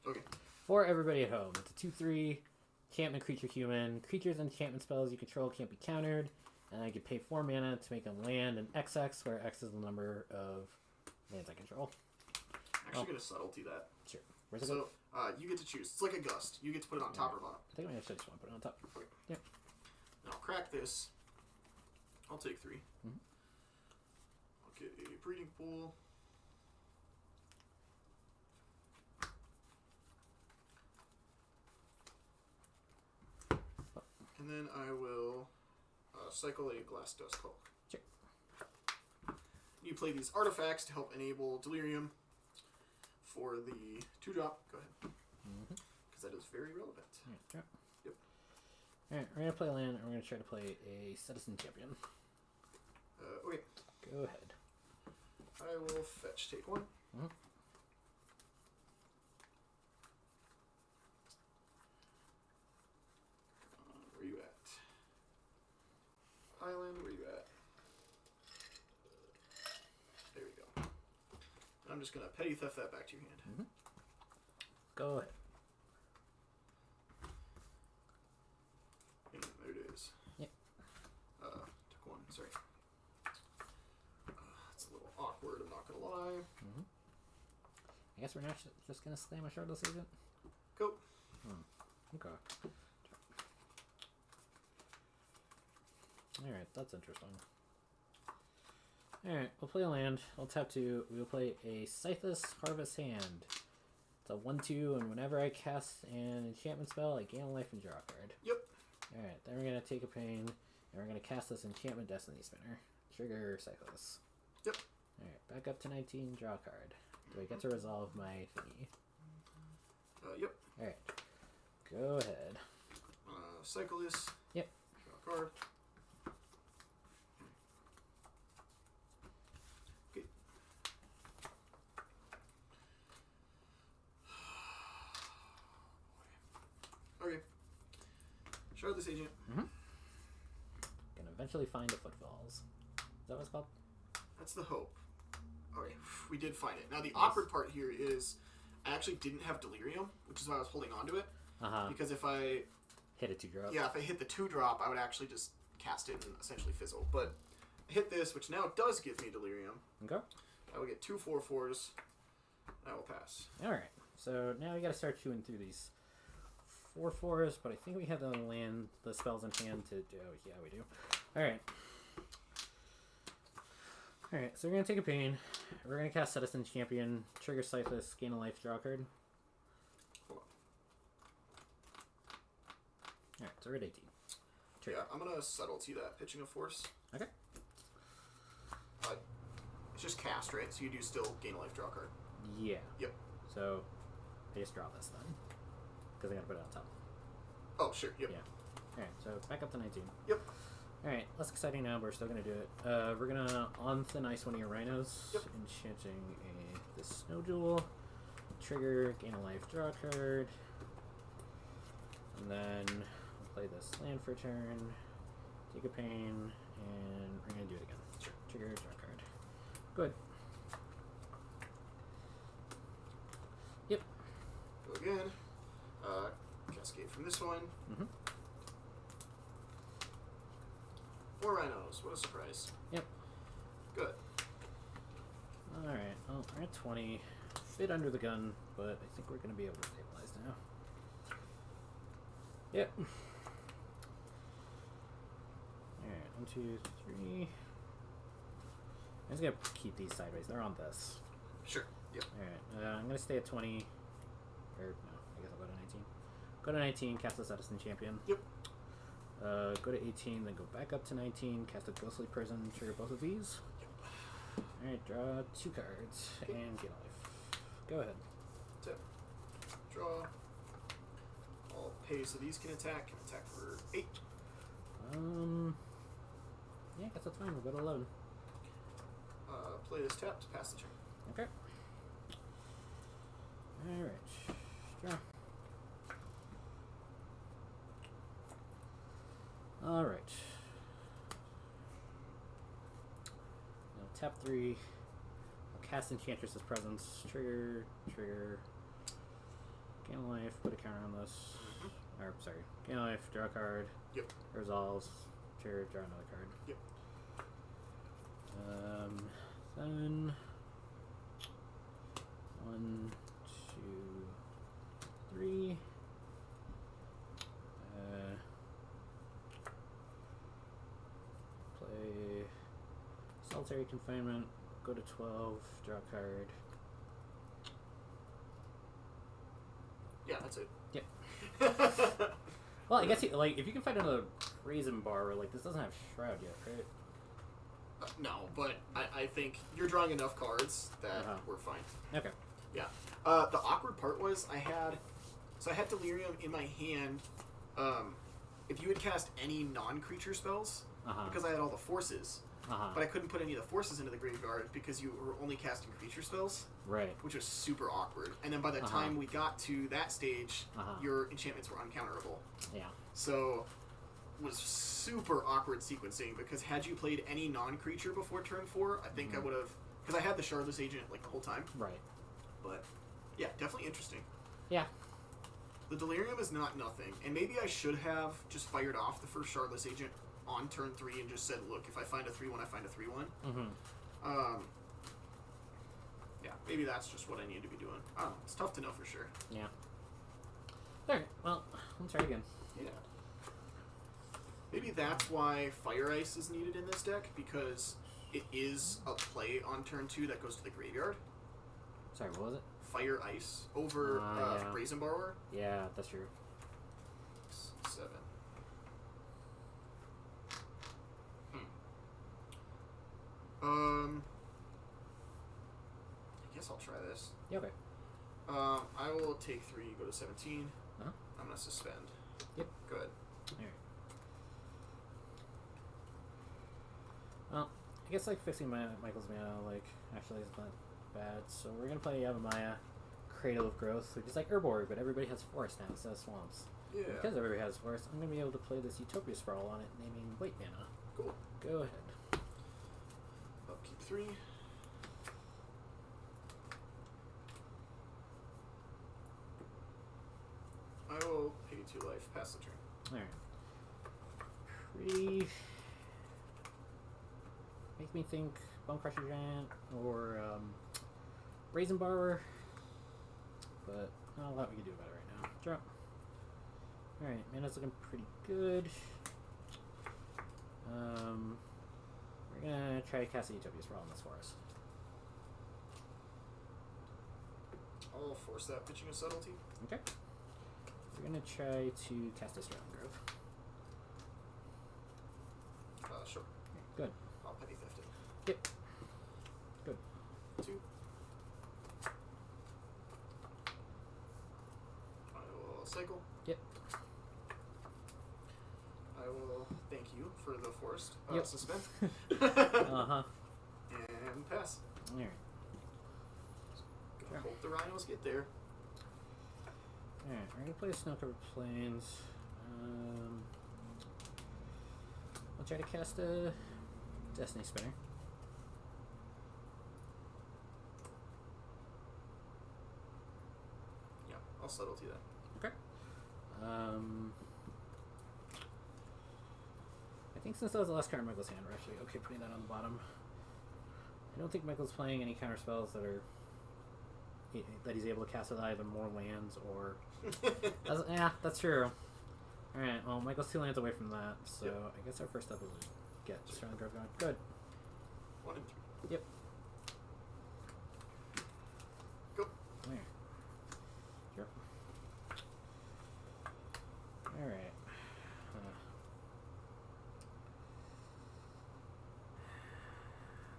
Okay. For everybody at home, it's a 2/3 enchantment creature human. Creatures and enchantment spells you control can't be countered, and I can pay 4 mana to make them land an XX, where X is the number of lands I control. I'm actually going to subtlety that. Sure. Where's it So, go? you get to choose. It's like a gust. You get to put it on top or bottom. I think I actually just want to put it on top. Okay. Yep. Now, I'll crack this. I'll take 3. Mhm. I'll get a breeding pool. And then I will cycle a Glass Dust Call. Sure. You play these artifacts to help enable Delirium for the 2-drop. Go ahead. Because that is very relevant. Alright, drop. Yep. Alright, we're going to play land, and we're going to try to play a Citizen Champion. Okay. Go ahead. I will fetch, take 1. Where you at? Island, where you at? There we go. I'm just going to petty theft that back to your hand. Go ahead. And there it is. Yep. Took 1, sorry. It's a little awkward, I'm not going to lie. I guess we're not just going to slam a Shardless Agent? Go. Okay. Alright, that's interesting. Alright, we'll play a land. We'll tap 2. We'll play a Scythus Harvest Hand. It's a 1/2, and whenever I cast an enchantment spell, I gain a life and draw a card. Yep. Alright, then we're going to take a pain, and we're going to cast this enchantment Destiny Spinner. Trigger Scythus. Yep. Alright, back up to 19, draw a card. Do I get to resolve my thingy? Yep. Alright. Go ahead. Cycle this. Yep. Draw a card. Okay. Okay. Shardless Agent. Can eventually find the Footfalls. Is that what it's called? That's the hope. Okay, we did find it. Now the awkward part here is I actually didn't have Delirium, which is why I was holding on to it. Because if I hit a 2-drop. Yeah, if I hit the 2-drop, I would actually just cast it and essentially fizzle. But I hit this, which now does give me Delirium. Okay. I will get 2 4/4s. I will pass. Alright, so now we gotta start chewing through these 4/4s, but I think we have the land, the spells in hand to do. Oh, yeah, we do. Alright. Alright, so we're gonna take a pain. We're gonna cast Citizen Champion, trigger Scythus, gain a life, draw a card. Hold on. Alright, so we're at 18. Trigger. Yeah, I'm gonna subtlety that, pitching a force. Okay. It's just cast, right? So you do still gain a life, draw a card. Yeah. Yep. So I just draw this then, because I gotta put it on top. Oh, sure. Yep. Yeah. Alright, so back up to 19. Yep. Alright, less exciting now, but we're still gonna do it. We're gonna on thin ice one of your rhinos, Yep. enchanting the Snow Jewel, trigger, gain a life, draw a card, and then we'll play this land for a turn, take a pain, and we're gonna do it again. Sure. Trigger, draw a card. Good. Yep. Go again. Cascade from this one. 4 rhinos. What a surprise. Yep. Good. Alright, well, we're at 20. Bit under the gun, but I think we're going to be able to stabilize now. Yep. Alright, 1, 2, 3. I'm just going to keep these sideways. They're on this. Sure. Yep. Alright, I'm going to stay at 20. Or, no, I guess I'll go to 19. Go to 19, cast the Citizen Champion. Yep. Go to 18, then go back up to 19, cast a Ghostly Prison, trigger both of these. Alright, draw 2 cards, and get a life. Go ahead. Tip. Draw. I'll Hey, so these can attack for 8. Yeah, I guess that's fine. We'll go to 11. Play this tapped, pass the turn. Okay. Alright. Sure. Alright. Now tap 3. I'll cast Enchantress's Presence. Trigger. Gain life. Put a counter on this. Or, sorry. Gain life. Draw a card. Yep. Resolves. Trigger. Draw another card. Yep. Then 1, 2, 3. Play Solitary Confinement. Go to 12. Draw a card. Yeah, that's it. Yep. Well, I guess if you can find another Raisin Bar, like this doesn't have Shroud yet, right? No, but I think you're drawing enough cards that we're fine. Okay. Yeah. The awkward part was I had Delirium in my hand. If you would cast any non-creature spells, because I had all the forces, but I couldn't put any of the forces into the graveyard because you were only casting creature spells. Right. Which was super awkward. And then by the time we got to that stage, your enchantments were uncounterable. Yeah. So was super awkward sequencing because had you played any non-creature before turn 4, I think I would have, because I had the Shardless Agent like the whole time. Right. But yeah, definitely interesting. Yeah. The Delirium is not nothing, and maybe I should have just fired off the first Shardless Agent on turn 3 and just said, look, if I find a 3/1, I find a 3/1. Yeah, maybe that's just what I need to be doing. I don't know. It's tough to know for sure. Yeah. Alright, well, let's try again. Yeah. Maybe that's why Fire Ice is needed in this deck, because it is a play on turn 2 that goes to the graveyard. Sorry, what was it? Fire Ice over Brazen Borrower. Yeah, that's true. 7. I guess I'll try this. Yeah, okay. I will take 3, go to 17. Uh-huh. I'm going to suspend. Yep. Good. Alright. Well, I guess like fixing Michael's mana actually is not bad. So we're gonna play Yavimaya, Cradle of Growth, which is like Urborg, but everybody has forest now instead of swamps. Yeah. Because everybody has forest, I'm gonna be able to play this Utopia Sprawl on it, naming white mana. Cool. Go ahead. Upkeep 3. I will pay 2 life, pass the turn. Alright. Pretty. Make me think Bone Crusher Giant or Brazen Borrower. But not a lot we can do about it right now. Drop. Alright, mana's looking pretty good. We're gonna try to cast the Utopia Sprawl in this forest. I'll force that pitching of subtlety. Okay. We're gonna try to cast a Strand Grove. Sure. Good. I'll petty theft it. Yep. Good. 2. I will cycle. Yep. I will thank you for the forced Yep. suspend. Uh-huh. And pass. Alright. Gonna hope the rhinos get there. Alright, we're gonna play Snow-Covered Plains. I'll try to cast a Destiny Spinner. Yeah, I'll subtlety that. Okay. I think since that was the last card in Michael's hand, we're actually okay putting that on the bottom. I don't think Michael's playing any counter spells that are that he's able to cast with either more lands or. Yeah, that's true. All right. Well, Michael's 2 lands away from that, so I guess our first step is to get Strand Grove going. Good. 1 and 3. Yep. Go. There. Sure. All right.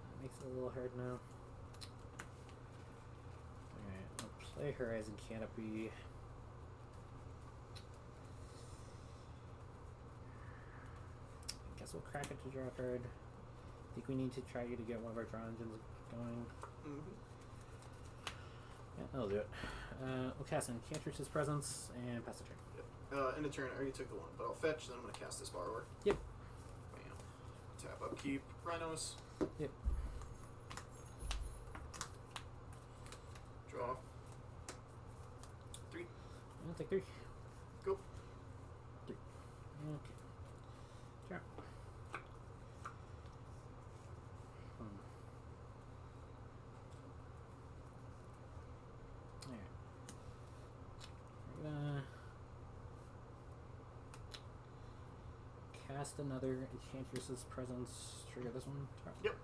That makes it a little hard now. Alright, I'll play Horizon Canopy. guess we'll crack it to draw a card. I think we need to try to get one of our draw engines going. Mm-hmm. Yeah, that'll do it. We'll cast Enchantress's Presence and pass the turn. Yep. End of turn, I already took the one, but I'll fetch, then I'm going to cast this Borrower. Yep. Bam. Tap, upkeep, Rhinos. Yep. Draw. 3. I'll take 3. Go. 3. Okay. Draw. Alright. We're gonna cast another Enchantress's Presence. Trigger this one. Draw. Yep.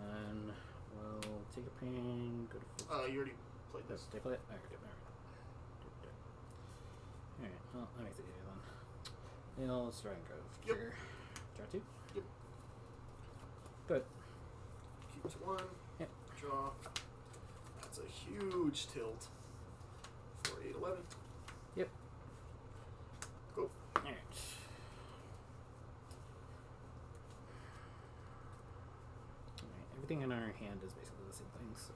And then we'll take a pain, go to full. You already played this. Did I play it? Alright, alright, well, that makes it easier then. Nail, strike, go. Yep. Trigger. Draw 2. Yep. Good. Keep to 1. Yep. Draw. That's a huge tilt. 4, 8, 11. Yep. Go. Alright. Everything in our hand is basically the same thing, so.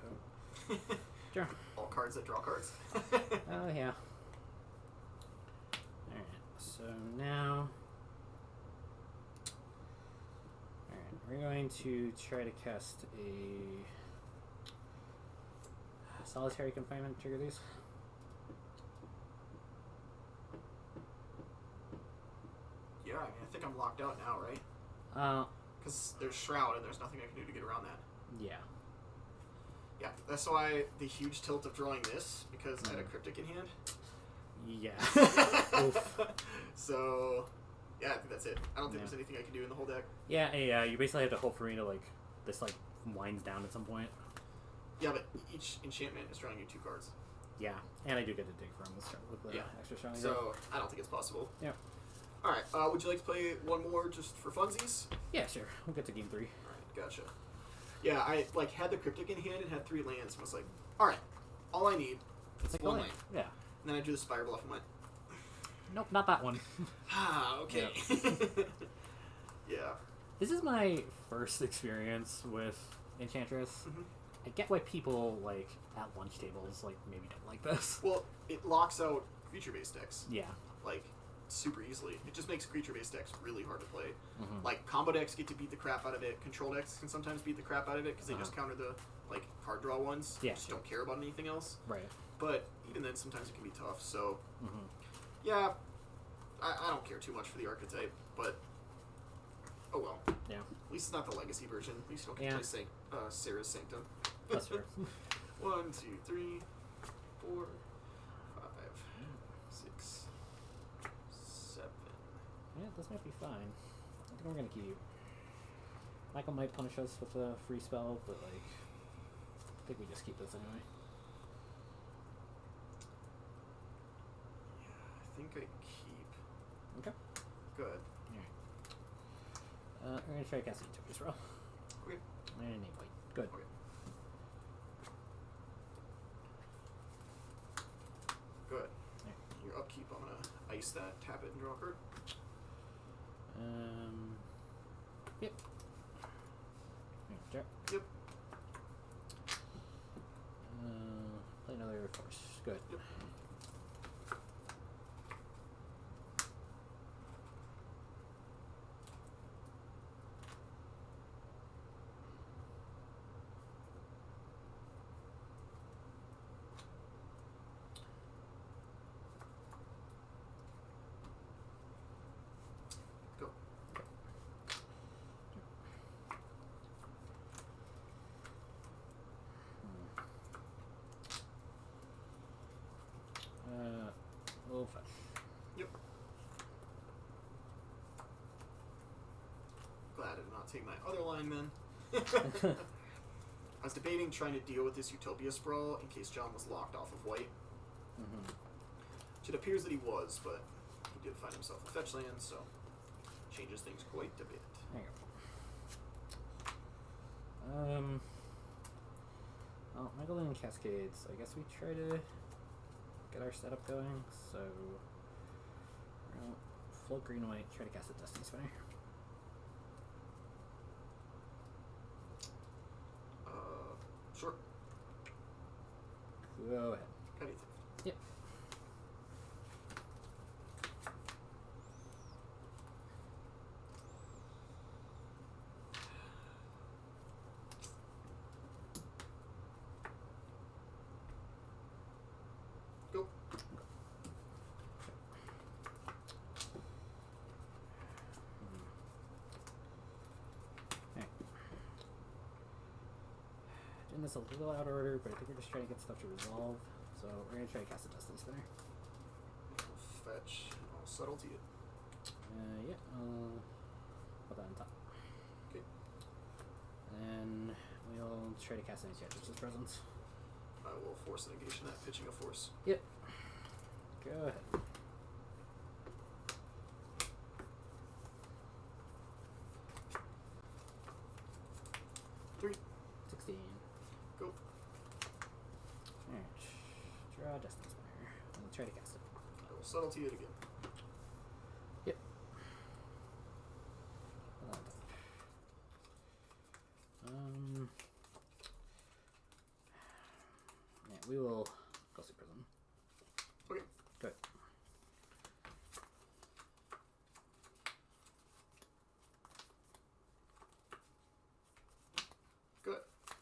Draw. All cards that draw cards. Oh, yeah. Alright, so now. Alright, we're going to try to cast a solitary confinement. Trigger these. Yeah, I mean, I think I'm locked out now, right? Because there's Shroud and there's nothing I can do to get around that. Yeah. Yeah, that's why the huge tilt of drawing this, because I had a Cryptic in hand. Yeah. Oof. So, yeah, I think that's it. I don't think there's anything I can do in the whole deck. Yeah, yeah, you basically have to hope for me to, like, this, like, winds down at some point. Yeah, but each enchantment is drawing you 2 cards. Yeah, and I do get to dig from this with the extra showing. So, I don't think it's possible. Yeah. Alright, would you like to play one more just for funsies? Yeah, sure. We'll get to game 3. Alright, gotcha. Yeah, I, like, had the Cryptic in hand and had 3 lands and was like, alright, all I need is Like, one land. Yeah. And then I drew the Spire Bluff and went, Nope, not that one. ah, okay. Yeah. This is my first experience with Enchantress. Mm-hmm. I get why people, like, at lunch tables, like, maybe don't like this. Well, it locks out creature-based decks, Yeah. like, super easily. It just makes creature-based decks really hard to play. Mm-hmm. Like, combo decks get to beat the crap out of it. Control decks can sometimes beat the crap out of it because they just counter the, like, card draw ones. Yeah, Just don't care about anything else. Right. But even then, sometimes it can be tough. So, Mm-hmm. yeah, I don't care too much for the archetype, but oh well. Yeah. At least it's not the legacy version. At least you don't get to play Sarah's Sanctum. That's fair. 1, 2, 3, 4, 5, 6, 7. Yeah, this might be fine. I think we're gonna keep. Michael might punish us with a free spell, but, like, I think we just keep this anyway. Yeah, I think I keep. Okay. Good. Alright. We're gonna try casting Temur as well. Okay. And name white. Good. Okay. Good. Alright. Your upkeep, I'm gonna ice that, tap it, and draw a card. Yep. Alright, Yep. play another force. Good. Yep. Go. We'll fetch. Yep. Glad I did not take my other line then. I was debating trying to deal with this Utopia Sprawl in case John was locked off of white. Mm-hmm. Which it appears that he was, but he did find himself a fetch land, so changes things quite a bit. There you go. Well, Michael and Cascade, so I guess we try to get our setup going. So float green and white, try to cast a Destiny Spinner. Sure. Go ahead. Petty Thief. Yep. Go. Alright. Doing this a little out of order, but I think we're just trying to get stuff to resolve. So we're going to try to cast a Destiny Spinner. Fetch. I'll subtlety it. Yeah, I'll put that on top. Okay. And we'll try to cast an Enchantress' Presence. I will force a negation that, pitching a force. Yep. Go ahead. Three. 16. Go. Alright. Draw Destiny Spinner. I'll try to cast it. I will subtlety it again. Yep. Put that on top. Yeah, we will go see Prism. Okay. Good. Good.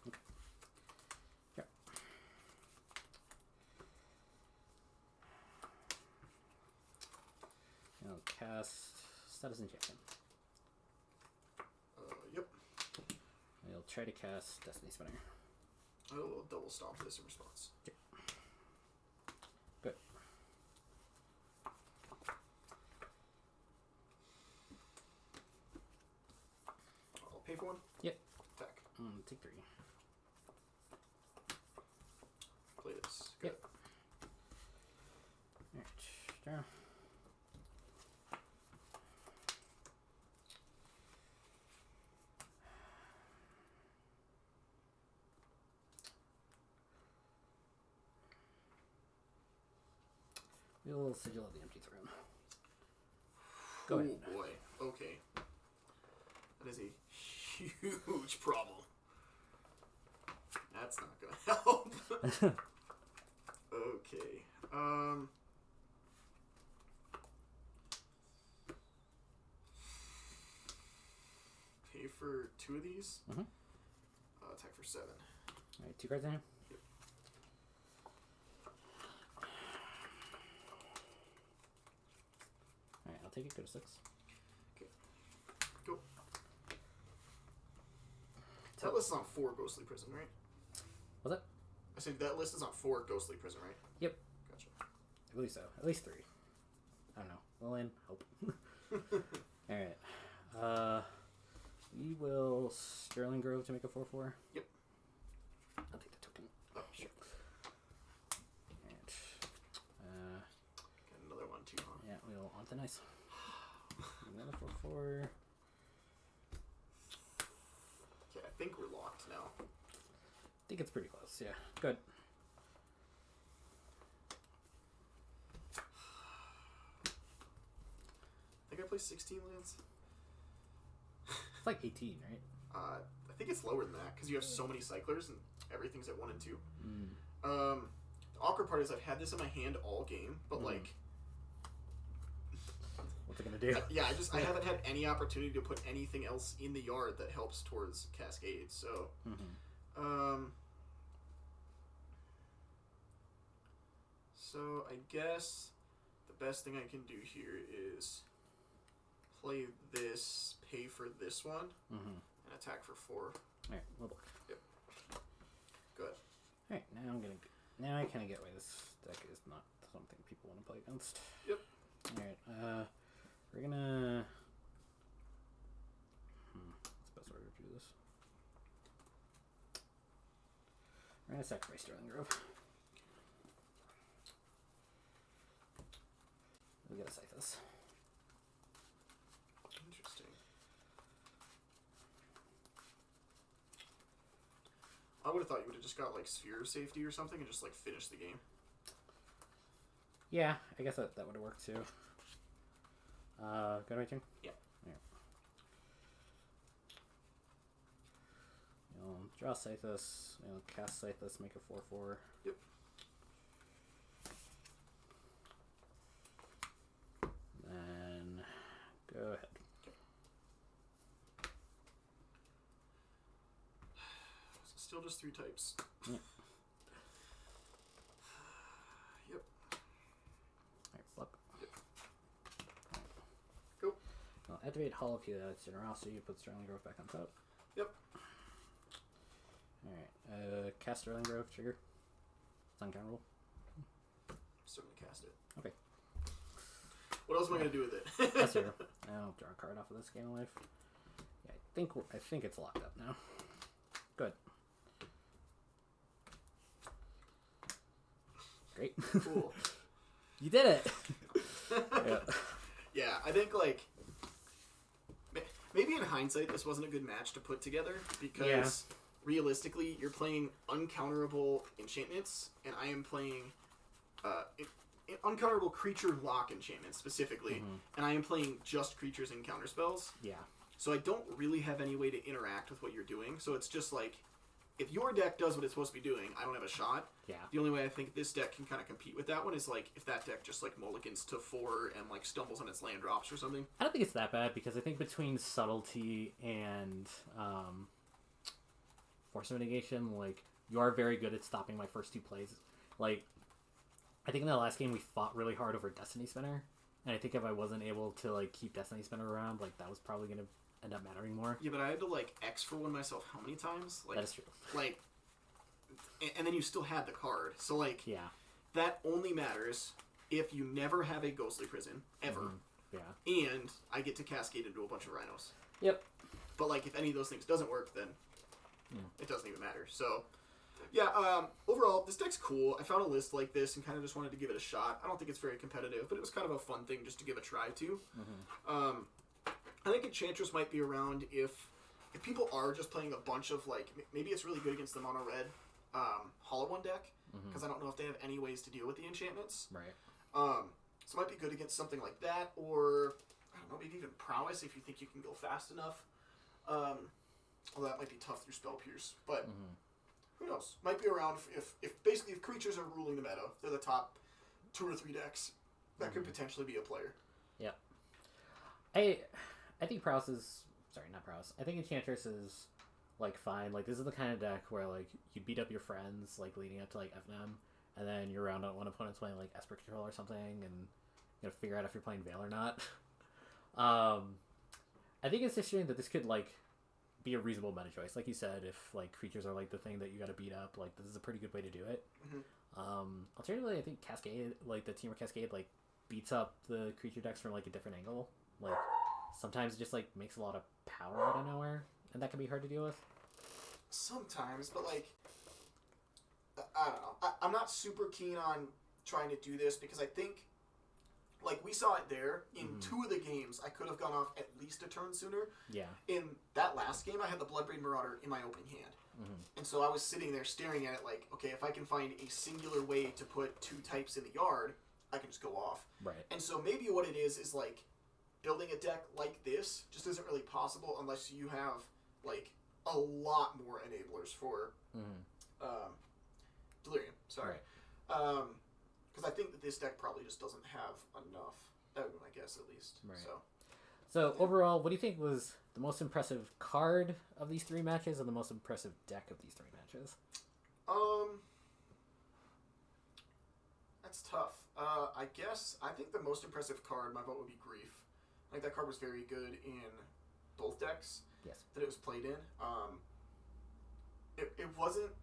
Okay. Yep. I'll cast Status Enchantment. Yep. I'll try to cast Destiny Spinner. I will double stomp this in response. Okay. Good. I'll pay for one. Yep. Attack. Take 3. Play this. Good. Yep. Alright. Draw. We'll sigil of the empty throne. Go ahead. Oh boy. Okay. That is a huge problem. That's not gonna help. Okay. Pay for 2 of these. Mm-hmm. Attack for 7. Alright, 2 cards in here. Yep. Alright, I'll take it. Go to 6. Okay. Go. That list is on 4 Ghostly Prison, right? What's that? I said that list is on 4 Ghostly Prison, right? Yep. Gotcha. I believe so. At least 3. I don't know. We'll in. Hope. Alright. We will Sterling Grove to make a 4/4. Yep. I'll take the token. Oh, sure. Alright. Got another one too, huh? Yeah, we'll on the nice. Another 4/4. Okay, I think we're locked now. I think it's pretty close. Yeah. Good. I think I play 16 lands. It's like 18, right? I think it's lower than that because you have so many cyclers and everything's at 1 and 2. The awkward part is I've had this in my hand all game, but like, what's it gonna do? yeah, I haven't had any opportunity to put anything else in the yard that helps towards Cascade. So, so I guess the best thing I can do here is play this, pay for this one, and attack for 4. Alright, we'll block. Yep. Good. Alright, now I kind of get why this deck is not something people want to play against. Yep. Alright, we're gonna... what's the best order to do this? We're gonna sacrifice Sterling Grove. We gotta scythe this. Interesting. I would have thought you would have just got like Sphere of Safety or something and just like finished the game. Yeah, I guess that would have worked too. Go to my turn? Yeah. Draw Scythus, cast Scythus, make a 4/4. Yep. Then go ahead. So still just 3 types. Yeah. Yep. Alright, flip. Yep. Cool. I'll activate Hollow Pew. That's Generosity. Put Sterling Grove back on top. Yep. Alright, cast Sterling Grove, trigger. It's uncounterable. Still gonna cast it. Okay. What else am I gonna do with it? That's zero. I'll draw a card off of this Game of Life. Yeah, I think it's locked up now. Good. Great. Cool. You did it! Yeah. Yeah, I think, like, maybe in hindsight this wasn't a good match to put together, because realistically you're playing uncounterable enchantments, and I am playing uncounterable creature lock enchantments specifically, and I am playing just creatures and counter spells. Yeah. So I don't really have any way to interact with what you're doing, so it's just like, if your deck does what it's supposed to be doing, I don't have a shot. Yeah. The only way I think this deck can kind of compete with that one is, like, if that deck just, like, mulligans to 4 and, like, stumbles on its land drops or something. I don't think it's that bad, because I think between Subtlety and Force of Negation, like, you are very good at stopping my first 2 plays. Like, I think in the last game we fought really hard over Destiny Spinner, and I think if I wasn't able to, like, keep Destiny Spinner around, like, that was probably going to end up mattering more. Yeah, but I had to, like, X for one myself how many times? Like, that is true. Like, and then you still had the card. So, like, yeah, that only matters if you never have a Ghostly Prison, ever. Yeah. And I get to Cascade into a bunch of Rhinos. Yep. But, like, if any of those things doesn't work, then it doesn't even matter. So, yeah, overall, this deck's cool. I found a list like this and kind of just wanted to give it a shot. I don't think it's very competitive, but it was kind of a fun thing just to give a try to. I think Enchantress might be around if people are just playing a bunch of, like, maybe it's really good against the mono red Hollow One deck, because I don't know if they have any ways to deal with the enchantments. Right. So it might be good against something like that, or I don't know, maybe even Prowess if you think you can go fast enough. Well, that might be tough through Spell Pierce, but who knows? Might be around if basically if creatures are ruling the meta, they're the top 2 or 3 decks. That could potentially be a player. Yep. I think Prowess is... Sorry, not Prowess. I think Enchantress is, like, fine. Like, this is the kind of deck where, like, you beat up your friends, like, leading up to, like, FNM, and then you're around on one opponent's playing, like, Esper Control or something, and you gotta figure out if you're playing Veil or not. I think it's interesting that this could, like, be a reasonable meta choice. Like you said, if, like, creatures are, like, the thing that you gotta beat up, like, this is a pretty good way to do it. Alternatively, I think Cascade, like, the Temur Cascade, like, beats up the creature decks from, like, a different angle. Like, sometimes it just, like, makes a lot of power out of nowhere, and that can be hard to deal with. Sometimes, but, like, I don't know. I'm not super keen on trying to do this, because I think, like, we saw it there. In 2 of the games, I could have gone off at least a turn sooner. Yeah. In that last game, I had the Bloodbraid Marauder in my opening hand. And so I was sitting there staring at it like, okay, if I can find a singular way to put 2 types in the yard, I can just go off. Right. And so maybe what it is, like, building a deck like this just isn't really possible unless you have, like, a lot more enablers for Delirium. Sorry. Because I think that this deck probably just doesn't have enough. That would be my guess, at least. Right. So overall, what do you think was the most impressive card of these 3 matches and the most impressive deck of these 3 matches? That's tough. I think the most impressive card, my vote would be Grief. I think that card was very good in both decks. Yes. That it was played in.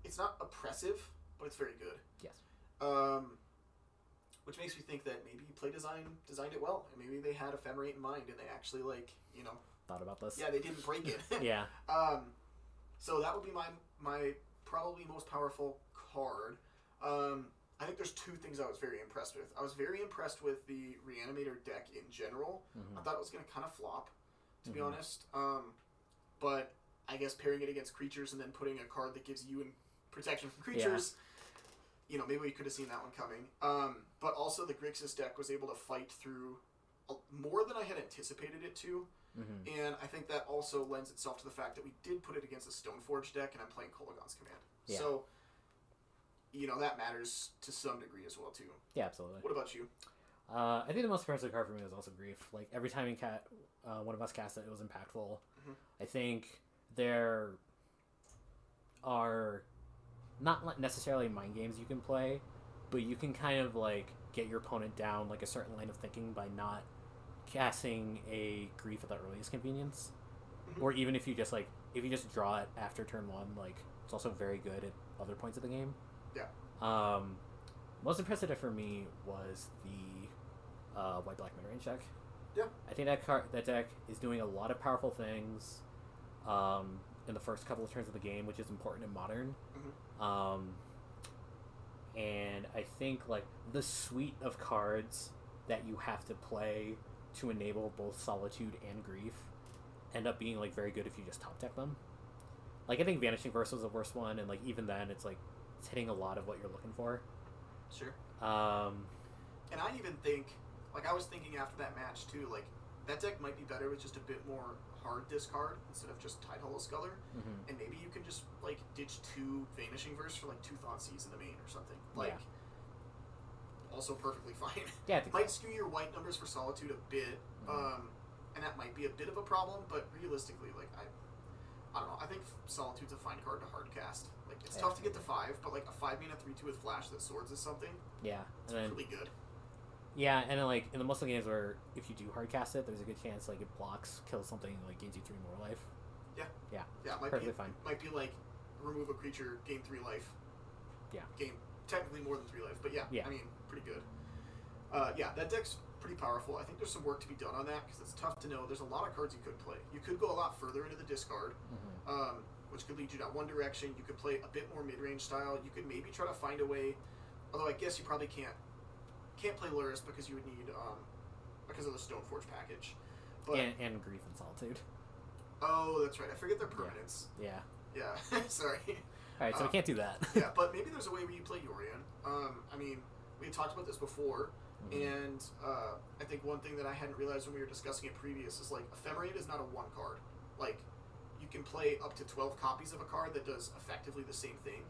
It's not oppressive, but it's very good. Yes. Which makes me think that maybe play design designed it well, and maybe they had Ephemerate in mind, and they actually, like, you know, thought about this. Yeah, they didn't break it. Yeah. So that would be my probably most powerful card. I think there's 2 things I was very impressed with. I was very impressed with the Reanimator deck in general. I thought it was going to kind of flop, to be honest. But I guess pairing it against creatures and then putting a card that gives you protection from creatures, you know, maybe we could have seen that one coming. But also the Grixis deck was able to fight through more than I had anticipated it to. And I think that also lends itself to the fact that we did put it against a Stoneforge deck, and I'm playing Kolaghan's Command. Yeah. So, that matters to some degree as well, too. Yeah, absolutely. What about you? I think the most impressive card for me was also Grief. Like, every time one of us cast it, it was impactful. I think there are not necessarily mind games you can play, but you can kind of, like, get your opponent down, like, a certain line of thinking by not casting a Grief at the earliest convenience. Or even if you just draw it after turn 1, like, it's also very good at other points of the game. Yeah. Most impressive for me was the white-black mid-range deck. Yeah. I think that deck is doing a lot of powerful things in the first couple of turns of the game, which is important in Modern. And I think, like, the suite of cards that you have to play to enable both Solitude and Grief end up being, like, very good if you just top deck them. Like, I think Vanishing Verse was the worst one, and, like, even then, it's, like, it's hitting a lot of what you're looking for. Sure. And I even think, like, I was thinking after that match, too, like, that deck might be better with just a bit more hard discard instead of just Tidehollow Sculler. And maybe you can just, like, ditch 2 Vanishing Verse for, like, 2 Thoughtseizes in the main or something. Like, also perfectly fine. Yeah, I think might skew your white numbers for Solitude a bit, and that might be a bit of a problem, but realistically, like, I don't know, I think Solitude's a fine card to hard cast. Like, it's tough to get to 5, but, like, a 5-mana 3/2 with Flash that swords is something. Yeah. It's really good. Yeah, and then, like, in the most of the games where if you do hard cast it, there's a good chance, like, it blocks, kills something, like, gains you 3 more life. Yeah. Yeah. Yeah, perfectly fine. Might be like, remove a creature, gain 3 life. Yeah. Gain technically more than 3 life, but yeah. I mean, pretty good. Yeah, that deck's pretty powerful. I think there's some work to be done on that, because it's tough to know. There's a lot of cards you could play. You could go a lot further into the discard, which could lead you down one direction. You could play a bit more mid-range style. You could maybe try to find a way, although I guess you probably can't play Luris because you would need, because of the Stoneforge package. But, and Grief and Solitude. Oh, that's right. I forget their permanents. Yeah. Yeah. Sorry. Alright, so we can't do that. Yeah, but maybe there's a way where you play Yorion. I mean, we had talked about this before, and I think one thing that I hadn't realized when we were discussing it previous is, like, Ephemerate is not a 1 card. Like, you can play up to 12 copies of a card that does effectively the same thing.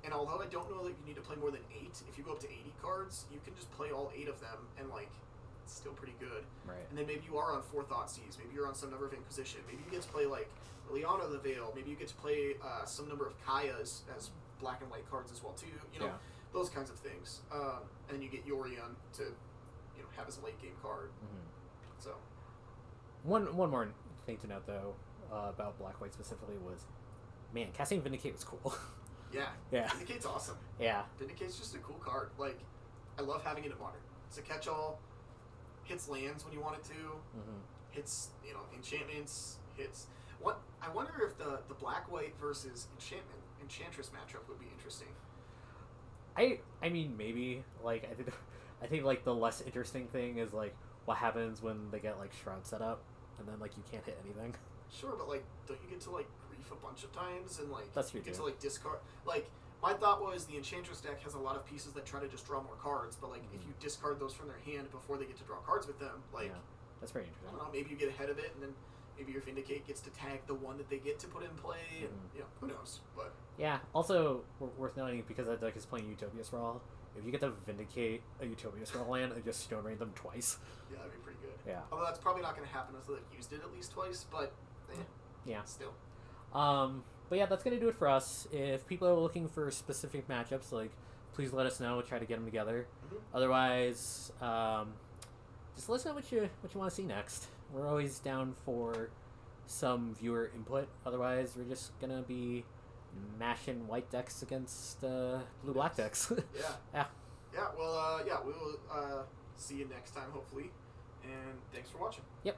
And although I don't know that you need to play more than 8, if you go up to 80 cards, you can just play all 8 of them, and, like, it's still pretty good. Right. And then maybe you are on 4 Thoughtseizes, maybe you're on some number of Inquisition, maybe you get to play, like, Liliana the Veil, maybe you get to play some number of Kayas as black and white cards as well, too, those kinds of things. And you get Yorion to, have as a late game card. So. One more thing to note, though, about Black-White specifically was, man, casting Vindicate was cool. Yeah. Vindicate's awesome. Yeah. Vindicate's just a cool card. Like, I love having it in Modern. It's a catch-all, hits lands when you want it to, hits, enchantments, hits... I wonder if the Black-White versus Enchantress matchup would be interesting. I mean, maybe. Like, I think, like, the less interesting thing is, like, what happens when they get, like, Shroud set up, and then, like, you can't hit anything. Sure, but, like, don't you get to, like, Grief a bunch of times, and, like, that's you get to, like, discard... Like, my thought was the Enchantress deck has a lot of pieces that try to just draw more cards, but, like, if you discard those from their hand before they get to draw cards with them, like... Yeah, that's very interesting. I don't know, maybe you get ahead of it, and then maybe your Vindicate gets to tag the one that they get to put in play, and, who knows, but... Yeah, also, worth noting, because that deck is playing Utopia Sprawl, if you get to Vindicate a Utopia Sprawl land and just Stone Rain them twice... Yeah, that'd be pretty good. Yeah. Although that's probably not going to happen until they've used it at least twice, but... Yeah. Still. But yeah, that's going to do it for us. If people are looking for specific matchups, like, please let us know. We'll try to get them together. Otherwise, just let us know what you want to see next. We're always down for some viewer input. Otherwise, we're just going to be mashing white decks against blue-black decks. Yeah. Well, we will see you next time, hopefully. And thanks for watching. Yep.